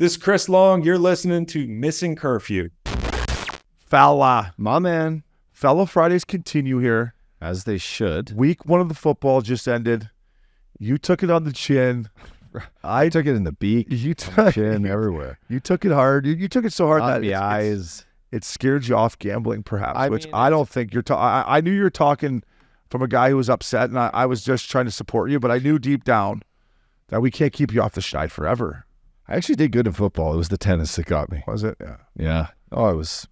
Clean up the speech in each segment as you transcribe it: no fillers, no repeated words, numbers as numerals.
This is Chris Long. You're listening to Missin Curfew. Fella. My man. Fellow Fridays continue here. As they should. Week 1 of the football just ended. You took it on the chin. I took it in the beak, You took chin, everywhere. You took it hard. You took it so hard that the eyes. It scared you off gambling, perhaps, I which mean, I don't think you're talking. I knew you were talking from a guy who was upset, and I was just trying to support you, but I knew deep down that we can't keep you off the schneid forever. I actually did good in football. It was the tennis that got me. Was it? Yeah. Yeah. Oh, it was,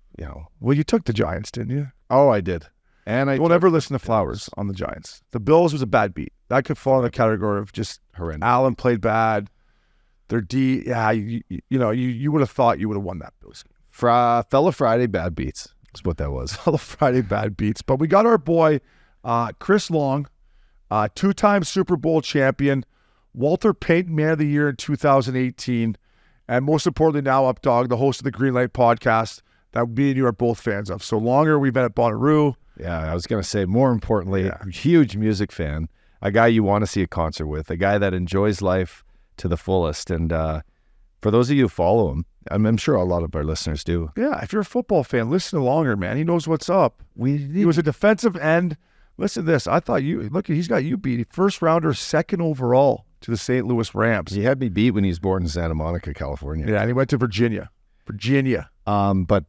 Well, you took the Giants, didn't you? Oh, I did. And I Don't ever listen to Flowers on the Giants. The Bills was a bad beat. That could fall in the category of just horrendous. Allen played bad. Their D, you would have thought you would have won that Bills game. Fellow Friday bad beats is what that was. Fellow Friday bad beats. But we got our boy, Chris Long, 2-time Super Bowl champion, Walter Payton Man of the Year in 2018, and most importantly now, Updog, the host of the Green Light podcast that me and you are both fans of. So Longer, we've been at Bonnaroo. Yeah, I was going to say, more importantly, huge music fan, a guy you want to see a concert with, a guy that enjoys life to the fullest. And for those of you who follow him, I'm sure a lot of our listeners do. Yeah, if you're a football fan, listen to Longer, man. He knows what's up. He was a defensive end. Listen to this. I thought he's got you beat. First rounder, second overall to the St. Louis Rams. He had me beat when he was born in Santa Monica, California. Yeah, and he went to Virginia. But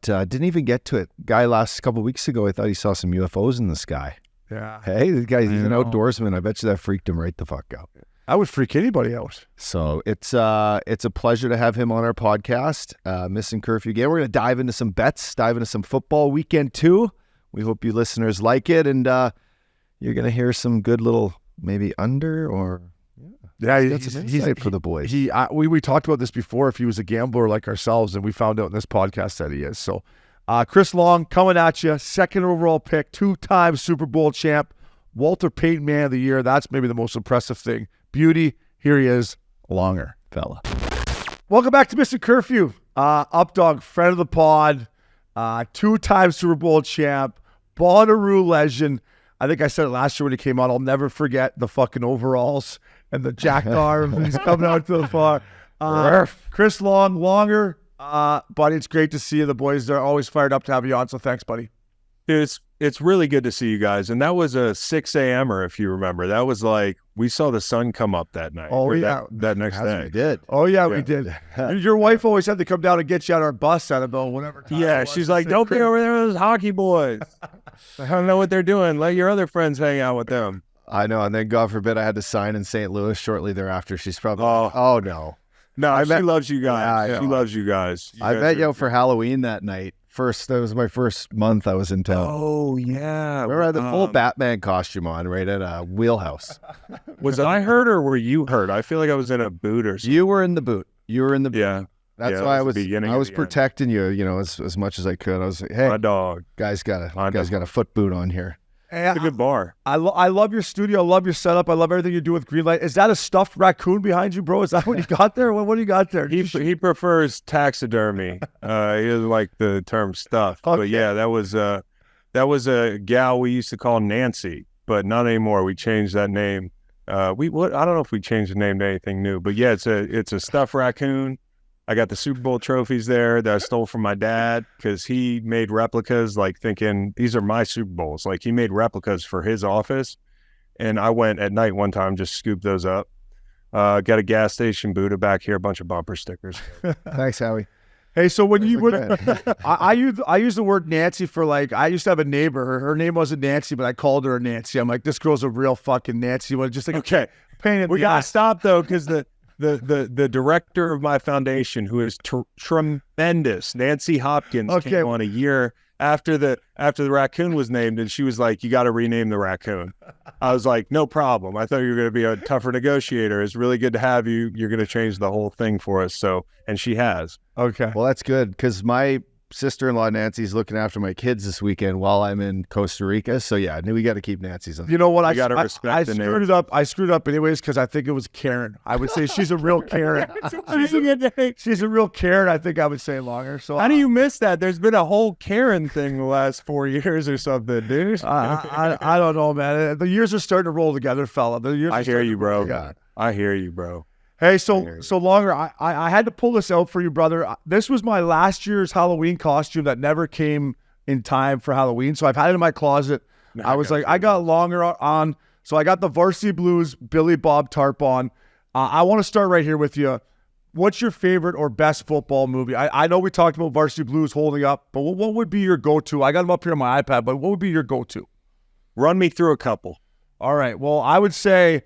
didn't even get to it. Guy last couple of weeks ago, I thought he saw some UFOs in the sky. Yeah. Hey, the guy, he's an outdoorsman. I bet you that freaked him right the fuck out. I would freak anybody out. So it's a pleasure to have him on our podcast, Missin Curfew again. We're going to dive into some bets, dive into some football weekend too. We hope you listeners like it, and you're going to hear some good little maybe under or he's insight for the boys. We talked about this before. If he was a gambler like ourselves, and we found out in this podcast that he is. So, Chris Long coming at you, second overall pick, 2-time Super Bowl champ, Walter Payton Man of the Year. That's maybe the most impressive thing. Beauty. Here he is, Longer. Fella. Welcome back to Missin Curfew. Updog, friend of the pod, 2-time Super Bowl champ, Bonnaroo legend. I think I said it last year when he came on. I'll never forget the fucking overalls and the jacked arm. He's coming out to the far. Chris Longer. Buddy, it's great to see you. The boys are always fired up to have you on, so thanks, buddy. It's really good to see you guys. And that was a 6 a.m.er, if you remember. That was like, we saw the sun come up that night. Oh, yeah. That next day. We did. Oh, yeah, we did. Your wife always had to come down and get you on our bus at about whatever time. Yeah, she's like, don't be over there with those hockey boys. I don't know what they're doing. Let your other friends hang out with them. I know, and then God forbid I had to sign in St. Louis shortly thereafter. She's probably oh no. No, she loves you guys. Yeah, she loves you guys. I met you for Halloween that night. That was my first month I was in town. Oh, yeah. Remember I had the full Batman costume on right at a Wheelhouse. Was I hurt or were you hurt? I feel like I was in a boot or something. You were in the boot. Yeah. That's why I was protecting you, as much as I could. I was like, hey, my dog. Guy's got a foot boot on here. It's a good bar. I love your studio. I love your setup. I love everything you do with Green Light. Is that a stuffed raccoon behind you, bro? Is that what you got there? What do you got there? He prefers taxidermy. He doesn't like the term stuffed. Okay. But yeah, that was a gal we used to call Nancy, but not anymore. We changed that name. I don't know if we changed the name to anything new, but yeah, it's a stuffed raccoon. I got the Super Bowl trophies there that I stole from my dad because he made replicas, like thinking these are my Super Bowls. Like he made replicas for his office, and I went at night one time, just scooped those up. Got a gas station Buddha back here, a bunch of bumper stickers. Thanks, Howie. Hey, so when you would, I use the word Nancy for like, I used to have a neighbor. Her name wasn't Nancy, but I called her a Nancy. I'm like, this girl's a real fucking Nancy. Just like, okay, we gotta stop though, because the director of my foundation, who is tremendous, Nancy Hopkins, came on a year after the raccoon was named, and she was like, you got to rename the raccoon. I was like, no problem. I thought you were going to be a tougher negotiator. It's really good to have you. You're going to change the whole thing for us. So, and she has. Okay. Well, that's good because my sister-in-law Nancy's looking after my kids this weekend while I'm in Costa Rica. So yeah, I knew we got to keep Nancy's on. You know what? I screwed it up. I screwed up anyways because I think it was Karen. I would say she's a real Karen. She's a real Karen. I think I would say Longer. So how do you miss that? There's been a whole Karen thing the last 4 years or something, dude. I don't know, man. The years are starting to roll together, fella. I hear you, bro. I hear you, bro. Hey, so longer. I had to pull this out for you, brother. This was my last year's Halloween costume that never came in time for Halloween. So I've had it in my closet. I got longer on. So I got the Varsity Blues Billy Bob tarp on. I want to start right here with you. What's your favorite or best football movie? I know we talked about Varsity Blues holding up, but what would be your go-to? I got them up here on my iPad, but what would be your go-to? Run me through a couple. All right. Well, I would say,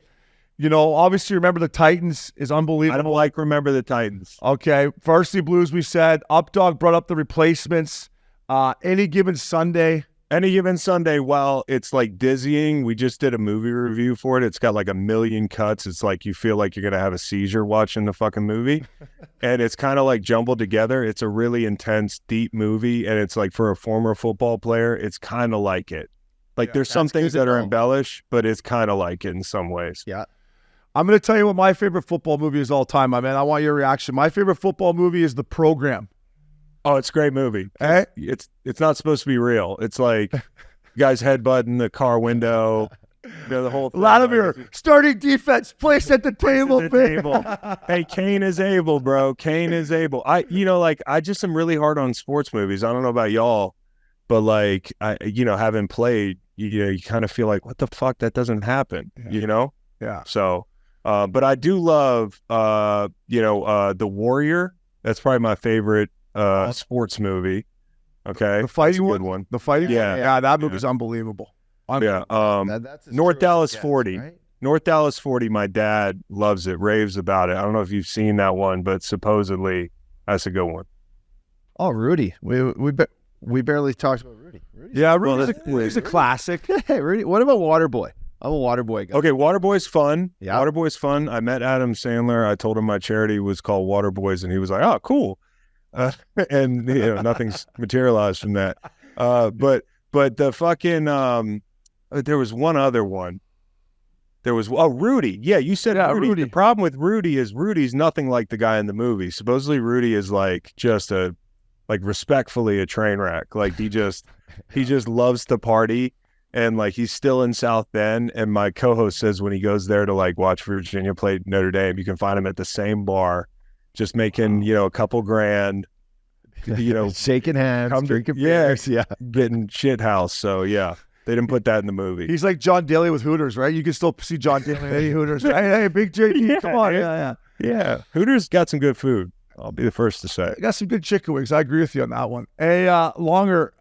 obviously Remember the Titans is unbelievable. I don't like Remember the Titans. Okay. Varsity Blues, we said. Updog brought up The Replacements. Any Given Sunday. Any Given Sunday, well, it's like dizzying. We just did a movie review for it. It's got like 1 million cuts. It's like you feel like you're going to have a seizure watching the fucking movie. And it's kind of like jumbled together. It's a really intense, deep movie. And it's like for a former football player, it's kind of like it. Like there's some things that are embellished, but it's kind of like it in some ways. Yeah. I'm going to tell you what my favorite football movie is all time, my man. I want your reaction. My favorite football movie is The Program. Oh, it's a great movie. It's not supposed to be real. It's like guys headbutting the car window. The whole thing. Vladimir, starting defense, place at the table. Hey, Kane is able, bro. Kane is able. I just am really hard on sports movies. I don't know about y'all, but like having played, you kind of feel like, what the fuck? That doesn't happen. Yeah. So, but I do love, The Warrior. That's probably my favorite sports movie. Okay, the fighting good one. The fighting. Yeah, that movie's unbelievable. Yeah. That's North Dallas 40. Right? North Dallas 40. My dad loves it, raves about it. I don't know if you've seen that one, but supposedly that's a good one. Oh, Rudy. We barely talked about Rudy. Rudy's a classic. Hey, Rudy. What about Waterboy? I'm a Waterboy guy. Okay, Waterboy's fun. Yeah. Waterboy's fun. I met Adam Sandler. I told him my charity was called Waterboys, and he was like, "Oh, cool." And nothing's materialized from that. But the fucking there was one other one. There was Rudy. Yeah, you said Rudy. The problem with Rudy is Rudy's nothing like the guy in the movie. Supposedly Rudy is like just respectfully a train wreck. Like he just loves to party. And like he's still in South Bend, and my co-host says when he goes there to like watch Virginia play Notre Dame, you can find him at the same bar, just making a couple grand, shaking hands, drinking beers, getting shit house. So yeah, they didn't put that in the movie. He's like John Daly with Hooters, right? You can still see John Daly at any Hooters. Hey, Big JD, come on, yeah. Hooters got some good food. I'll be the first to say. Got some good chicken wings. I agree with you on that one. Hey, longer.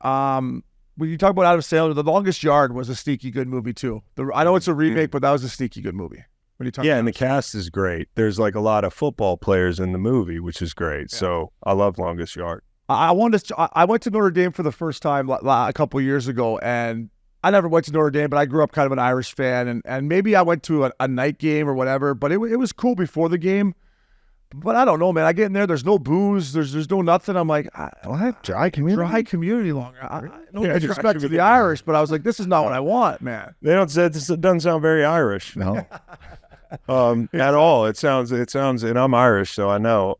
When you talk about Adam Sandler, The Longest Yard was a sneaky good movie too. I know it's a remake, but that was a sneaky good movie. When you talk and the cast is great. There's like a lot of football players in the movie, which is great. Yeah. So I love Longest Yard. I went to Notre Dame for the first time a couple of years ago, and I never went to Notre Dame, but I grew up kind of an Irish fan, and maybe I went to a night game or whatever. But it was cool before the game. But I don't know, man. I get in there. There's no booze. There's no nothing. I'm like, what? Dry community longer. No disrespect to the Irish, but I was like, this is not what I want, man. They don't say this. It doesn't sound very Irish. No, at all. It sounds. And I'm Irish, so I know.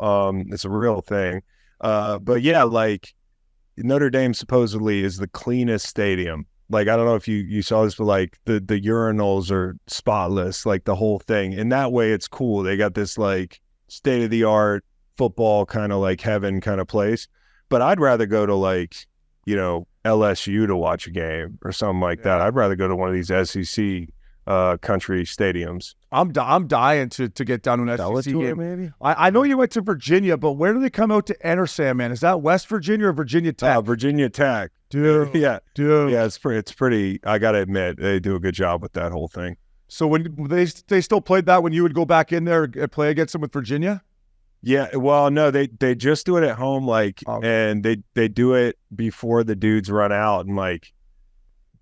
It's a real thing. But yeah, like Notre Dame supposedly is the cleanest stadium. Like I don't know if you saw this, but like the urinals are spotless, like the whole thing. In that way, it's cool. They got this like state-of-the-art football kind of like heaven kind of place, but I'd rather go to like LSU to watch a game or something like that. I'd rather go to one of these SEC country stadiums. I'm dying to get down to an SEC game. Maybe I know you went to Virginia, but where do they come out to enter, Sandman? Is that West Virginia or Virginia Tech? Virginia Tech, dude. Yeah, it's pretty. I gotta admit, they do a good job with that whole thing. So when they still played that when you would go back in there and play against them with Virginia? Yeah, well, no, they just do it at home, and they do it before the dudes run out, and like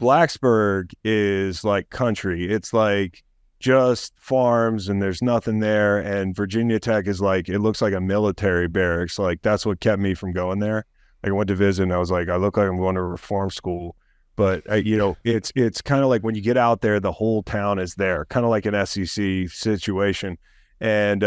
Blacksburg is like country. It's like just farms and there's nothing there, and Virginia Tech is like, it looks like a military barracks. Like that's what kept me from going there. Like I went to visit and I was like, I look like I'm going to reform school. But, it's kind of like when you get out there, the whole town is there, kind of like an SEC situation. And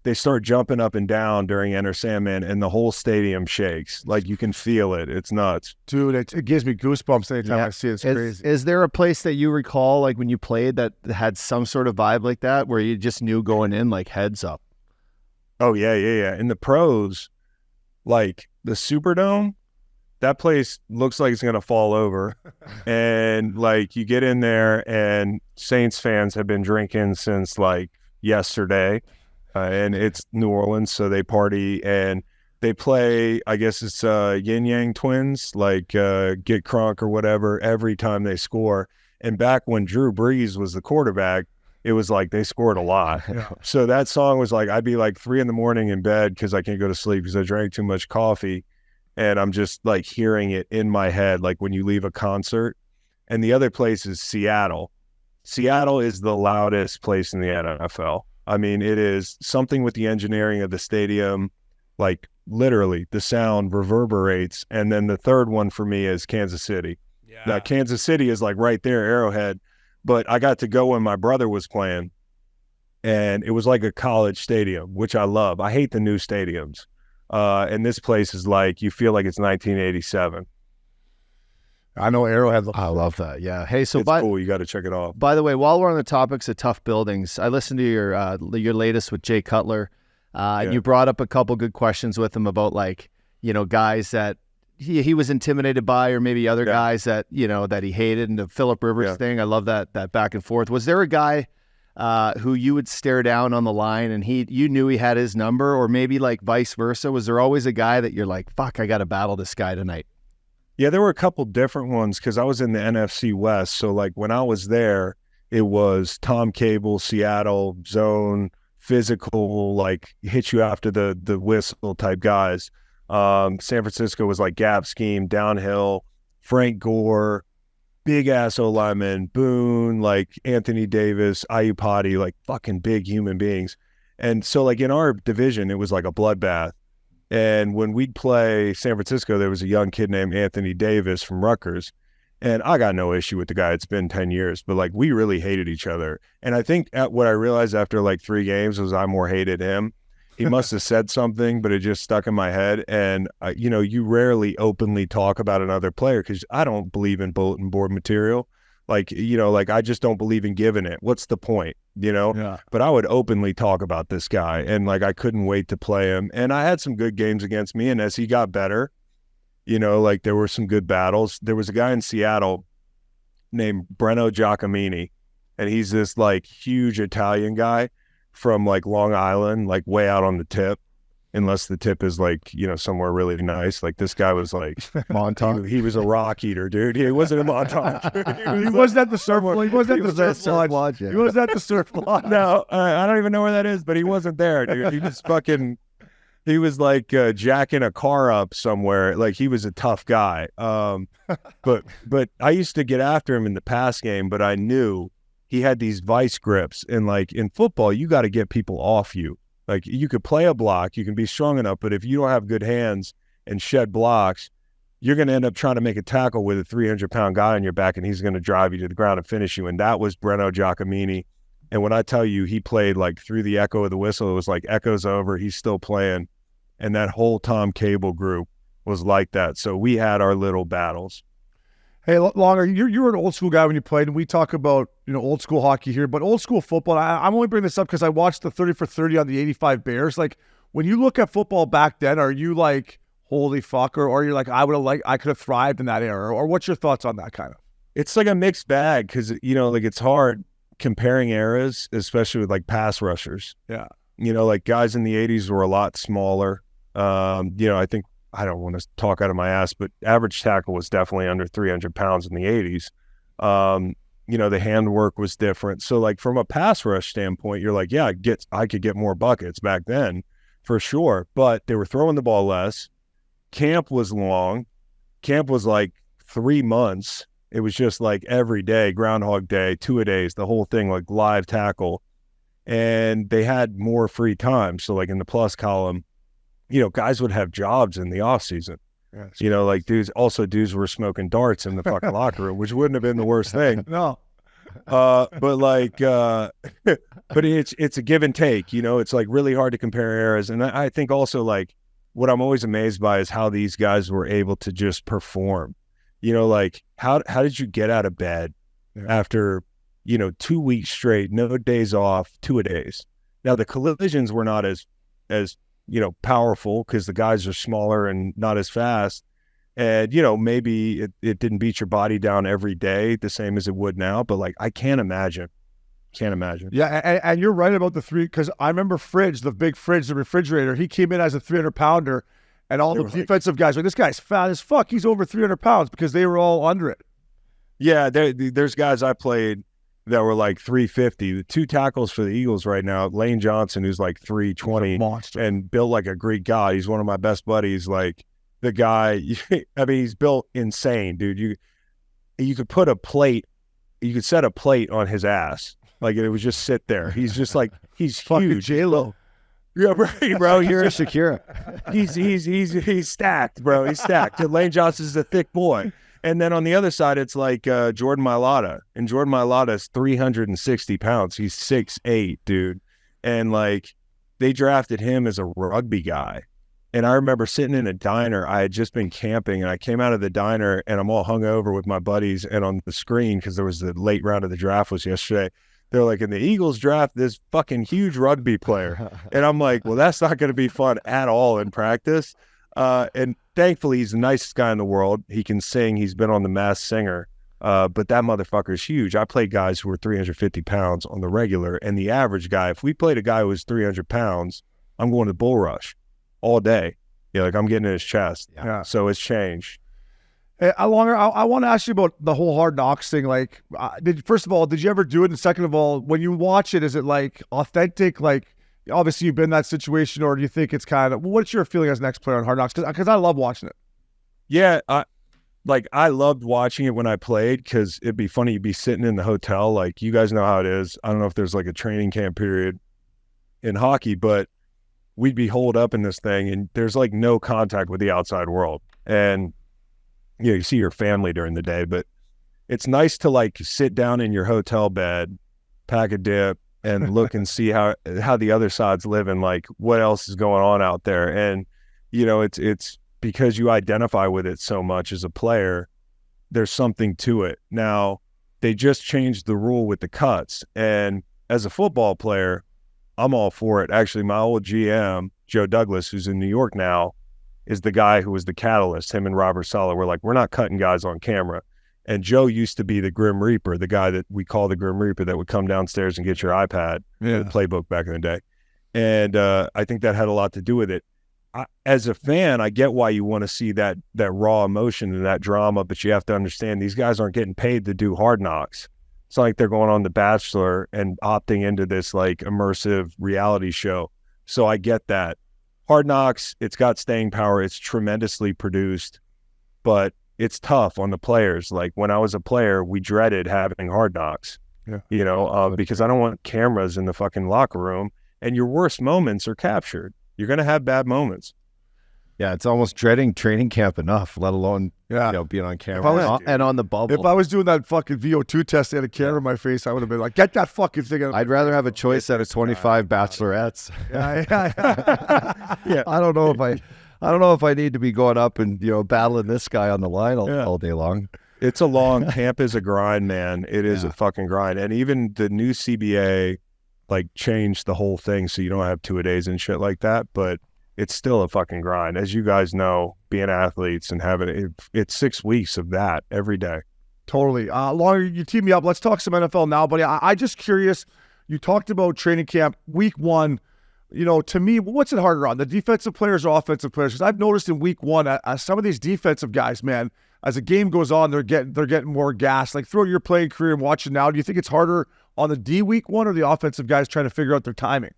they start jumping up and down during Enter Sandman, and the whole stadium shakes. Like you can feel it. It's nuts. Dude, it gives me goosebumps anytime I see it. It's crazy. Is there a place that you recall, like when you played, that had some sort of vibe like that, where you just knew going in, like heads up? Oh, yeah. In the pros, like the Superdome, that place looks like it's going to fall over. And like you get in there and Saints fans have been drinking since like yesterday. And it's New Orleans, so they party and they play, I guess it's Yin Yang Twins, like Get Crunk or whatever, every time they score. And back when Drew Brees was the quarterback, it was like they scored a lot. Yeah. So that song was like, I'd be like 3 a.m. in bed because I can't go to sleep because I drank too much coffee. And I'm just like hearing it in my head, like when you leave a concert. And the other place is Seattle. Seattle is the loudest place in the NFL. I mean, it is something with the engineering of the stadium, like literally the sound reverberates. And then the third one for me is Kansas City. Yeah. Now, Kansas City is like right there, Arrowhead. But I got to go when my brother was playing, and it was like a college stadium, which I love. I hate the new stadiums. And this place is like, you feel like it's 1987. I know Arrowhead. I love that. Yeah. Hey, so it's cool. You got to check it out. By the way, while we're on the topics of tough buildings, I listened to your latest with Jay Cutler. And you brought up a couple good questions with him about like, guys that he was intimidated by, or maybe other guys that, that he hated, and the Phillip Rivers thing. I love that back and forth. Was there a guy who you would stare down on the line and you knew he had his number, or maybe like vice versa? Was there always a guy that you're like, fuck, I got to battle this guy tonight? Yeah, there were a couple different ones because I was in the NFC West. So like when I was there, it was Tom Cable, Seattle, zone, physical, like hit you after the whistle type guys. San Francisco was like gap scheme, downhill, Frank Gore, big ass O-lineman, Boone, like Anthony Davis, Ayupati, like fucking big human beings. And so like in our division, it was like a bloodbath. And when we'd play San Francisco, there was a young kid named Anthony Davis from Rutgers. And I got no issue with the guy. It's been 10 years, but like we really hated each other. And I think what I realized after like 3 games was I more hated him. He must have said something, but it just stuck in my head. And, you rarely openly talk about another player because I don't believe in bulletin board material. Like, I just don't believe in giving it. What's the point, Yeah. But I would openly talk about this guy, and, like, I couldn't wait to play him. And I had some good games against me, and as he got better, like, there were some good battles. There was a guy in Seattle named Breno Giacomini, and he's this, like, huge Italian guy from like Long Island, like way out on the tip, unless the tip is like, somewhere really nice. Like this guy was like Montauk. He was a rock eater, dude. He wasn't a Montauk. He wasn't at the surf lodge. He wasn't at the surf lodge. Yeah. He wasn't at the surf lodge. No, I don't even know where that is, but he wasn't there, dude. He was like jacking a car up somewhere. Like he was a tough guy. But I used to get after him in the pass game, but I knew he had these vice grips, and like in football, you got to get people off you. Like you could play a block, you can be strong enough, but if you don't have good hands and shed blocks, you're going to end up trying to make a tackle with a 300-pound guy on your back, and he's going to drive you to the ground and finish you. And that was Breno Giacomini. And when I tell you he played like through the echo of the whistle, it was like echo's over, he's still playing. And that whole Tom Cable group was like that. So we had our little battles. Hey, Longer, you were an old school guy when you played, and we talk about old school hockey here, but old school football. I'm only bringing this up because I watched the 30 for 30 on the '85 Bears. Like when you look at football back then, are you like, holy fuck, or you're like, I could have thrived in that era, or what's your thoughts on that kind of? It's like a mixed bag because like it's hard comparing eras, especially with like pass rushers. Yeah, like guys in the '80s were a lot smaller. I think. I don't want to talk out of my ass, but average tackle was definitely under 300 pounds in the 80s. The handwork was different. So like from a pass rush standpoint, you're like, yeah, I could get more buckets back then for sure, but they were throwing the ball less. Camp was long. Camp was like 3 months. It was just like every day, Groundhog Day, 2-a-days, the whole thing, like live tackle. And they had more free time. So like in the plus column, guys would have jobs in the off season. Yeah, like dudes were smoking darts in the fucking locker room, which wouldn't have been the worst thing. No. But it's a give and take, it's like really hard to compare eras. And I think also like what I'm always amazed by is how these guys were able to just perform, like how did you get out of bed after, 2 weeks straight, no days off, 2-a-days? Now the collisions were not as as, powerful because the guys are smaller and not as fast. And, maybe it didn't beat your body down every day the same as it would now, but like, I can't imagine. Yeah, and you're right about the three, because I remember the big Fridge, the refrigerator, he came in as a 300-pounder, and all the defensive guys were like, this guy's fat as fuck, he's over 300 pounds, because they were all under it. Yeah, there's guys I played that were like 350. The 2 tackles for the Eagles right now, Lane Johnson, who's like 320 monster and built like a Greek god. He's one of my best buddies. Like the guy, I mean, he's built insane, dude. You could put you could set a plate on his ass. Like it would just sit there. He's just like, he's fucking huge. J-Lo. Yeah, right, bro. You're Shakira. He's stacked, bro. He's stacked. And Lane Johnson's a thick boy. And then on the other side, it's like Jordan Mailata. And Jordan Mailata is 360 pounds. He's 6'8", dude. And like they drafted him as a rugby guy. And I remember sitting in a diner. I had just been camping, and I came out of the diner, and I'm all hungover with my buddies. And on the screen, because there was the late round of the draft was yesterday, they're like, in the Eagles draft this fucking huge rugby player. And I'm like, well, that's not going to be fun at all in practice. And thankfully, he's the nicest guy in the world. He can sing. He's been on The Masked Singer. But that motherfucker's huge. I played guys who were 350 pounds on the regular. And the average guy, if we played a guy who was 300 pounds, I'm going to bull rush all day. Yeah, like I'm getting in his chest. Yeah. So it's changed. Hey, I want to ask you about the whole Hard Knocks thing. Like, first of all, did you ever do it? And second of all, when you watch it, is it like authentic? Like, obviously you've been in that situation, or do you think it's kind of, what's your feeling as an ex-player on Hard Knocks? Because I love watching it. Yeah, I loved watching it when I played, because it'd be funny. You'd be sitting in the hotel. Like, you guys know how it is. I don't know if there's like a training camp period in hockey, but we'd be holed up in this thing, and there's like no contact with the outside world. And you see your family during the day, but it's nice to like sit down in your hotel bed, pack a dip, and look and see how the other side's living, like what else is going on out there. And, it's because you identify with it so much as a player, there's something to it. Now, they just changed the rule with the cuts. And as a football player, I'm all for it. Actually, my old GM, Joe Douglas, who's in New York now, is the guy who was the catalyst. Him and Robert Saleh were like, we're not cutting guys on camera. And Joe used to be the Grim Reaper, the guy that we call the Grim Reaper, that would come downstairs and get your iPad, the playbook back in the day. And I think that had a lot to do with it. As a fan, I get why you want to see that raw emotion and that drama, but you have to understand these guys aren't getting paid to do Hard Knocks. It's not like they're going on The Bachelor and opting into this like immersive reality show. So I get that. Hard Knocks, it's got staying power. It's tremendously produced, but it's tough on the players. Like when I was a player, we dreaded having Hard Knocks, because I don't want cameras in the fucking locker room, and your worst moments are captured. You're going to have bad moments. Yeah, it's almost dreading training camp enough, let alone being on camera and on the bubble. If I was doing that fucking VO2 test, they had a camera in my face, I would have been like, get that fucking thing out. I'd rather have a choice out of 25 bachelorettes. Yeah. I don't know if I need to be going up and battling this guy on the line all day long. It's a long camp is a grind, man. It is a fucking grind. And even the new CBA like changed the whole thing, so you don't have 2-a-days and shit like that, but it's still a fucking grind. As you guys know, being athletes and having it's 6 weeks of that every day. Totally. Longer, you team me up. Let's talk some NFL now, buddy. I just curious. You talked about training camp week 1. To me, what's it harder on, the defensive players or offensive players? Because I've noticed in week 1, some of these defensive guys, man, as the game goes on, they're getting more gas. Like throughout your playing career and watching now, do you think it's harder on the D week 1 or the offensive guys trying to figure out their timing?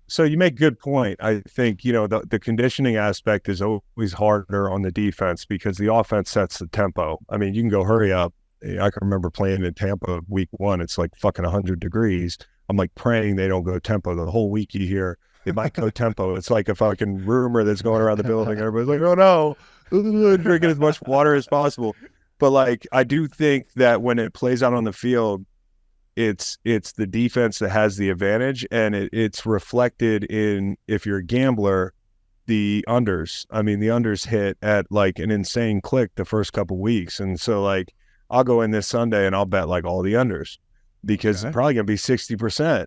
So you make a good point. I think, the conditioning aspect is always harder on the defense because the offense sets the tempo. I mean, you can go hurry up. I can remember playing in Tampa week 1. It's like fucking 100 degrees. I'm like praying they don't go tempo. The whole week you hear they might go tempo. It's like a fucking rumor that's going around the building. Everybody's like, oh no, drinking as much water as possible. But like, I do think that when it plays out on the field, it's the defense that has the advantage, and it's reflected in, if you're a gambler, the unders. I mean, the unders hit at like an insane click the first couple weeks. And so like, I'll go in this Sunday and I'll bet like all the unders because it's probably going to be 60%,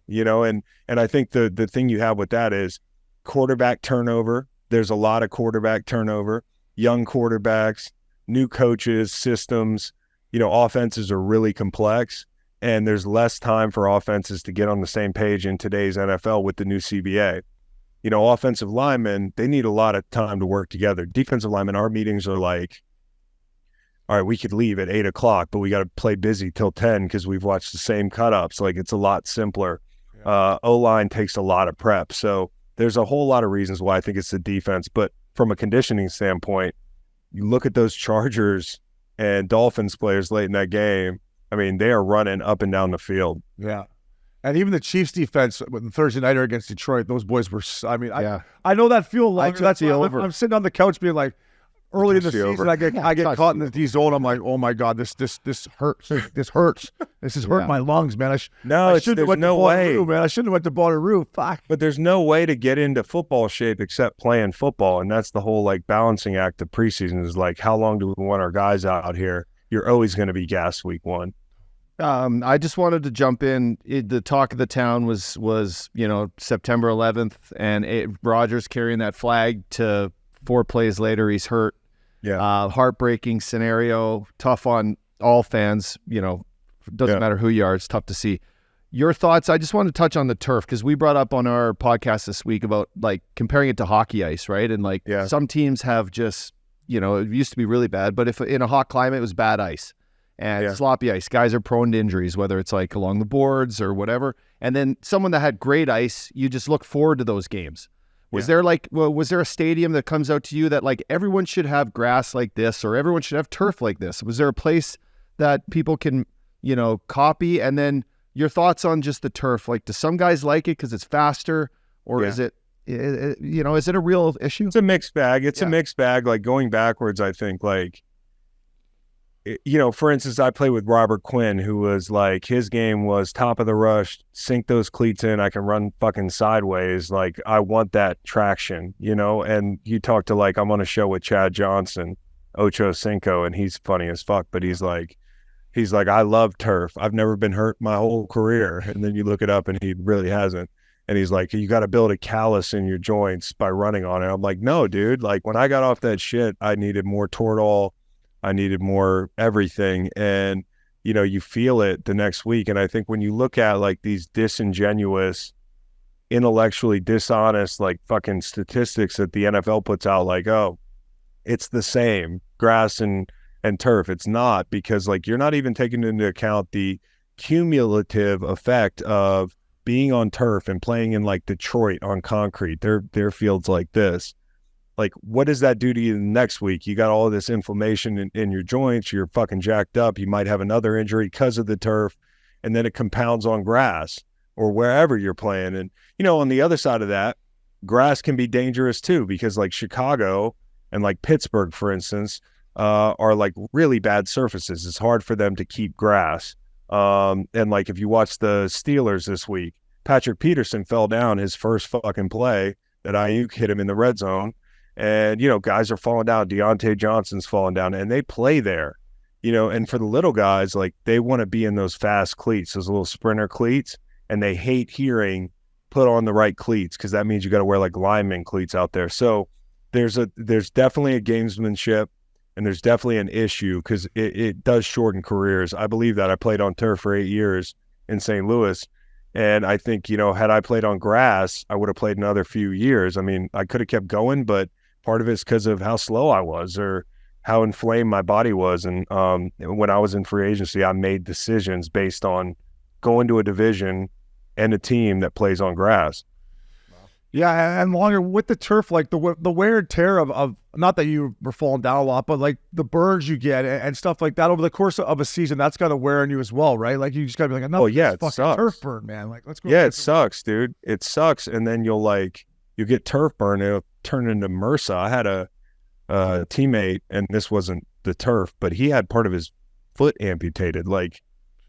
and I think the thing you have with that is quarterback turnover. There's a lot of quarterback turnover, young quarterbacks, new coaches, systems. Offenses are really complex, and there's less time for offenses to get on the same page in today's NFL with the new CBA. Offensive linemen, they need a lot of time to work together. Defensive linemen, our meetings are like, all right, we could leave at 8 o'clock, but we got to play busy till 10 because we've watched the same cut-ups. Like, it's a lot simpler. Yeah. O-line takes a lot of prep. So there's a whole lot of reasons why I think it's the defense. But from a conditioning standpoint, you look at those Chargers and Dolphins players late in that game, I mean, they are running up and down the field. Yeah. And even the Chiefs defense with the Thursday nighter against Detroit, those boys were, I know that feel longer. That's over. I'm sitting on the couch being like, early in the season, I get caught in the D zone. I'm like, oh my God, this hurts. This hurts. This has hurt my lungs, man. There's no way, man. I shouldn't have went to Bonnaroo. Fuck. But there's no way to get into football shape except playing football, and that's the whole like balancing act of preseason. Is like, how long do we want our guys out here? You're always going to be gassed week 1. I just wanted to jump in. The talk of the town was September 11th, and Rodgers carrying that flag to 4 plays later, he's hurt. Yeah. Heartbreaking scenario, tough on all fans. Doesn't matter who you are, it's tough to see. Your thoughts? I just want to touch on the turf because we brought up on our podcast this week about like comparing it to hockey ice, right? And like some teams have just, it used to be really bad, but if in a hot climate, it was bad ice and sloppy ice. Guys are prone to injuries, whether it's like along the boards or whatever. And then someone that had great ice, you just look forward to those games. Was there a stadium that comes out to you that like everyone should have grass like this or everyone should have turf like this? Was there a place that people can, copy? And then your thoughts on just the turf. Like, do some guys like it because it's faster, or is it a real issue? It's a mixed bag. It's a mixed bag. Like going backwards, I think like, for instance, I played with Robert Quinn, who was like, his game was top of the rush, sink those cleats in, I can run fucking sideways. Like, I want that traction, and you talk to like, I'm on a show with Chad Johnson, Ocho Cinco, and he's funny as fuck, but he's like, I love turf. I've never been hurt my whole career. And then you look it up and he really hasn't. And he's like, you got to build a callus in your joints by running on it. I'm like, no, dude. Like when I got off that shit, I needed more Toradol. I needed more everything. And, you feel it the next week. And I think when you look at like these disingenuous, intellectually dishonest, like fucking statistics that the NFL puts out, like, oh, it's the same grass and turf. It's not, because like you're not even taking into account the cumulative effect of being on turf and playing in like Detroit on concrete. Their fields like this. Like, what does that do to you the next week? You got all this inflammation in your joints. You're fucking jacked up. You might have another injury because of the turf. And then it compounds on grass or wherever you're playing. And, on the other side of that, grass can be dangerous too, because like Chicago and like Pittsburgh, for instance, are like really bad surfaces. It's hard for them to keep grass. And like if you watch the Steelers this week, Patrick Peterson fell down his first fucking play that Ayuk hit him in the red zone. And, guys are falling down. Deontay Johnson's falling down, and they play there, and for the little guys, like they want to be in those fast cleats, those little sprinter cleats, and they hate hearing put on the right cleats because that means you got to wear like lineman cleats out there. So there's definitely a gamesmanship, and there's definitely an issue because it does shorten careers. I believe that. I played on turf for 8 years in St. Louis. And I think, had I played on grass, I would have played another few years. I mean, I could have kept going, but part of it's because of how slow I was or how inflamed my body was. And when I was in free agency, I made decisions based on going to a division and a team that plays on grass. Yeah, and longer with the turf, like the wear and tear of not that you were falling down a lot, but like the burns you get and stuff like that over the course of a season, that's got to wear on you as well, right? Like you just got to be like, no, it fucking sucks. Turf burn, man. Like let's go. Yeah, it sucks, dude. It sucks, and then you get turf burn, and it'll turn into MRSA. I had a teammate, and this wasn't the turf, but he had part of his foot amputated. Like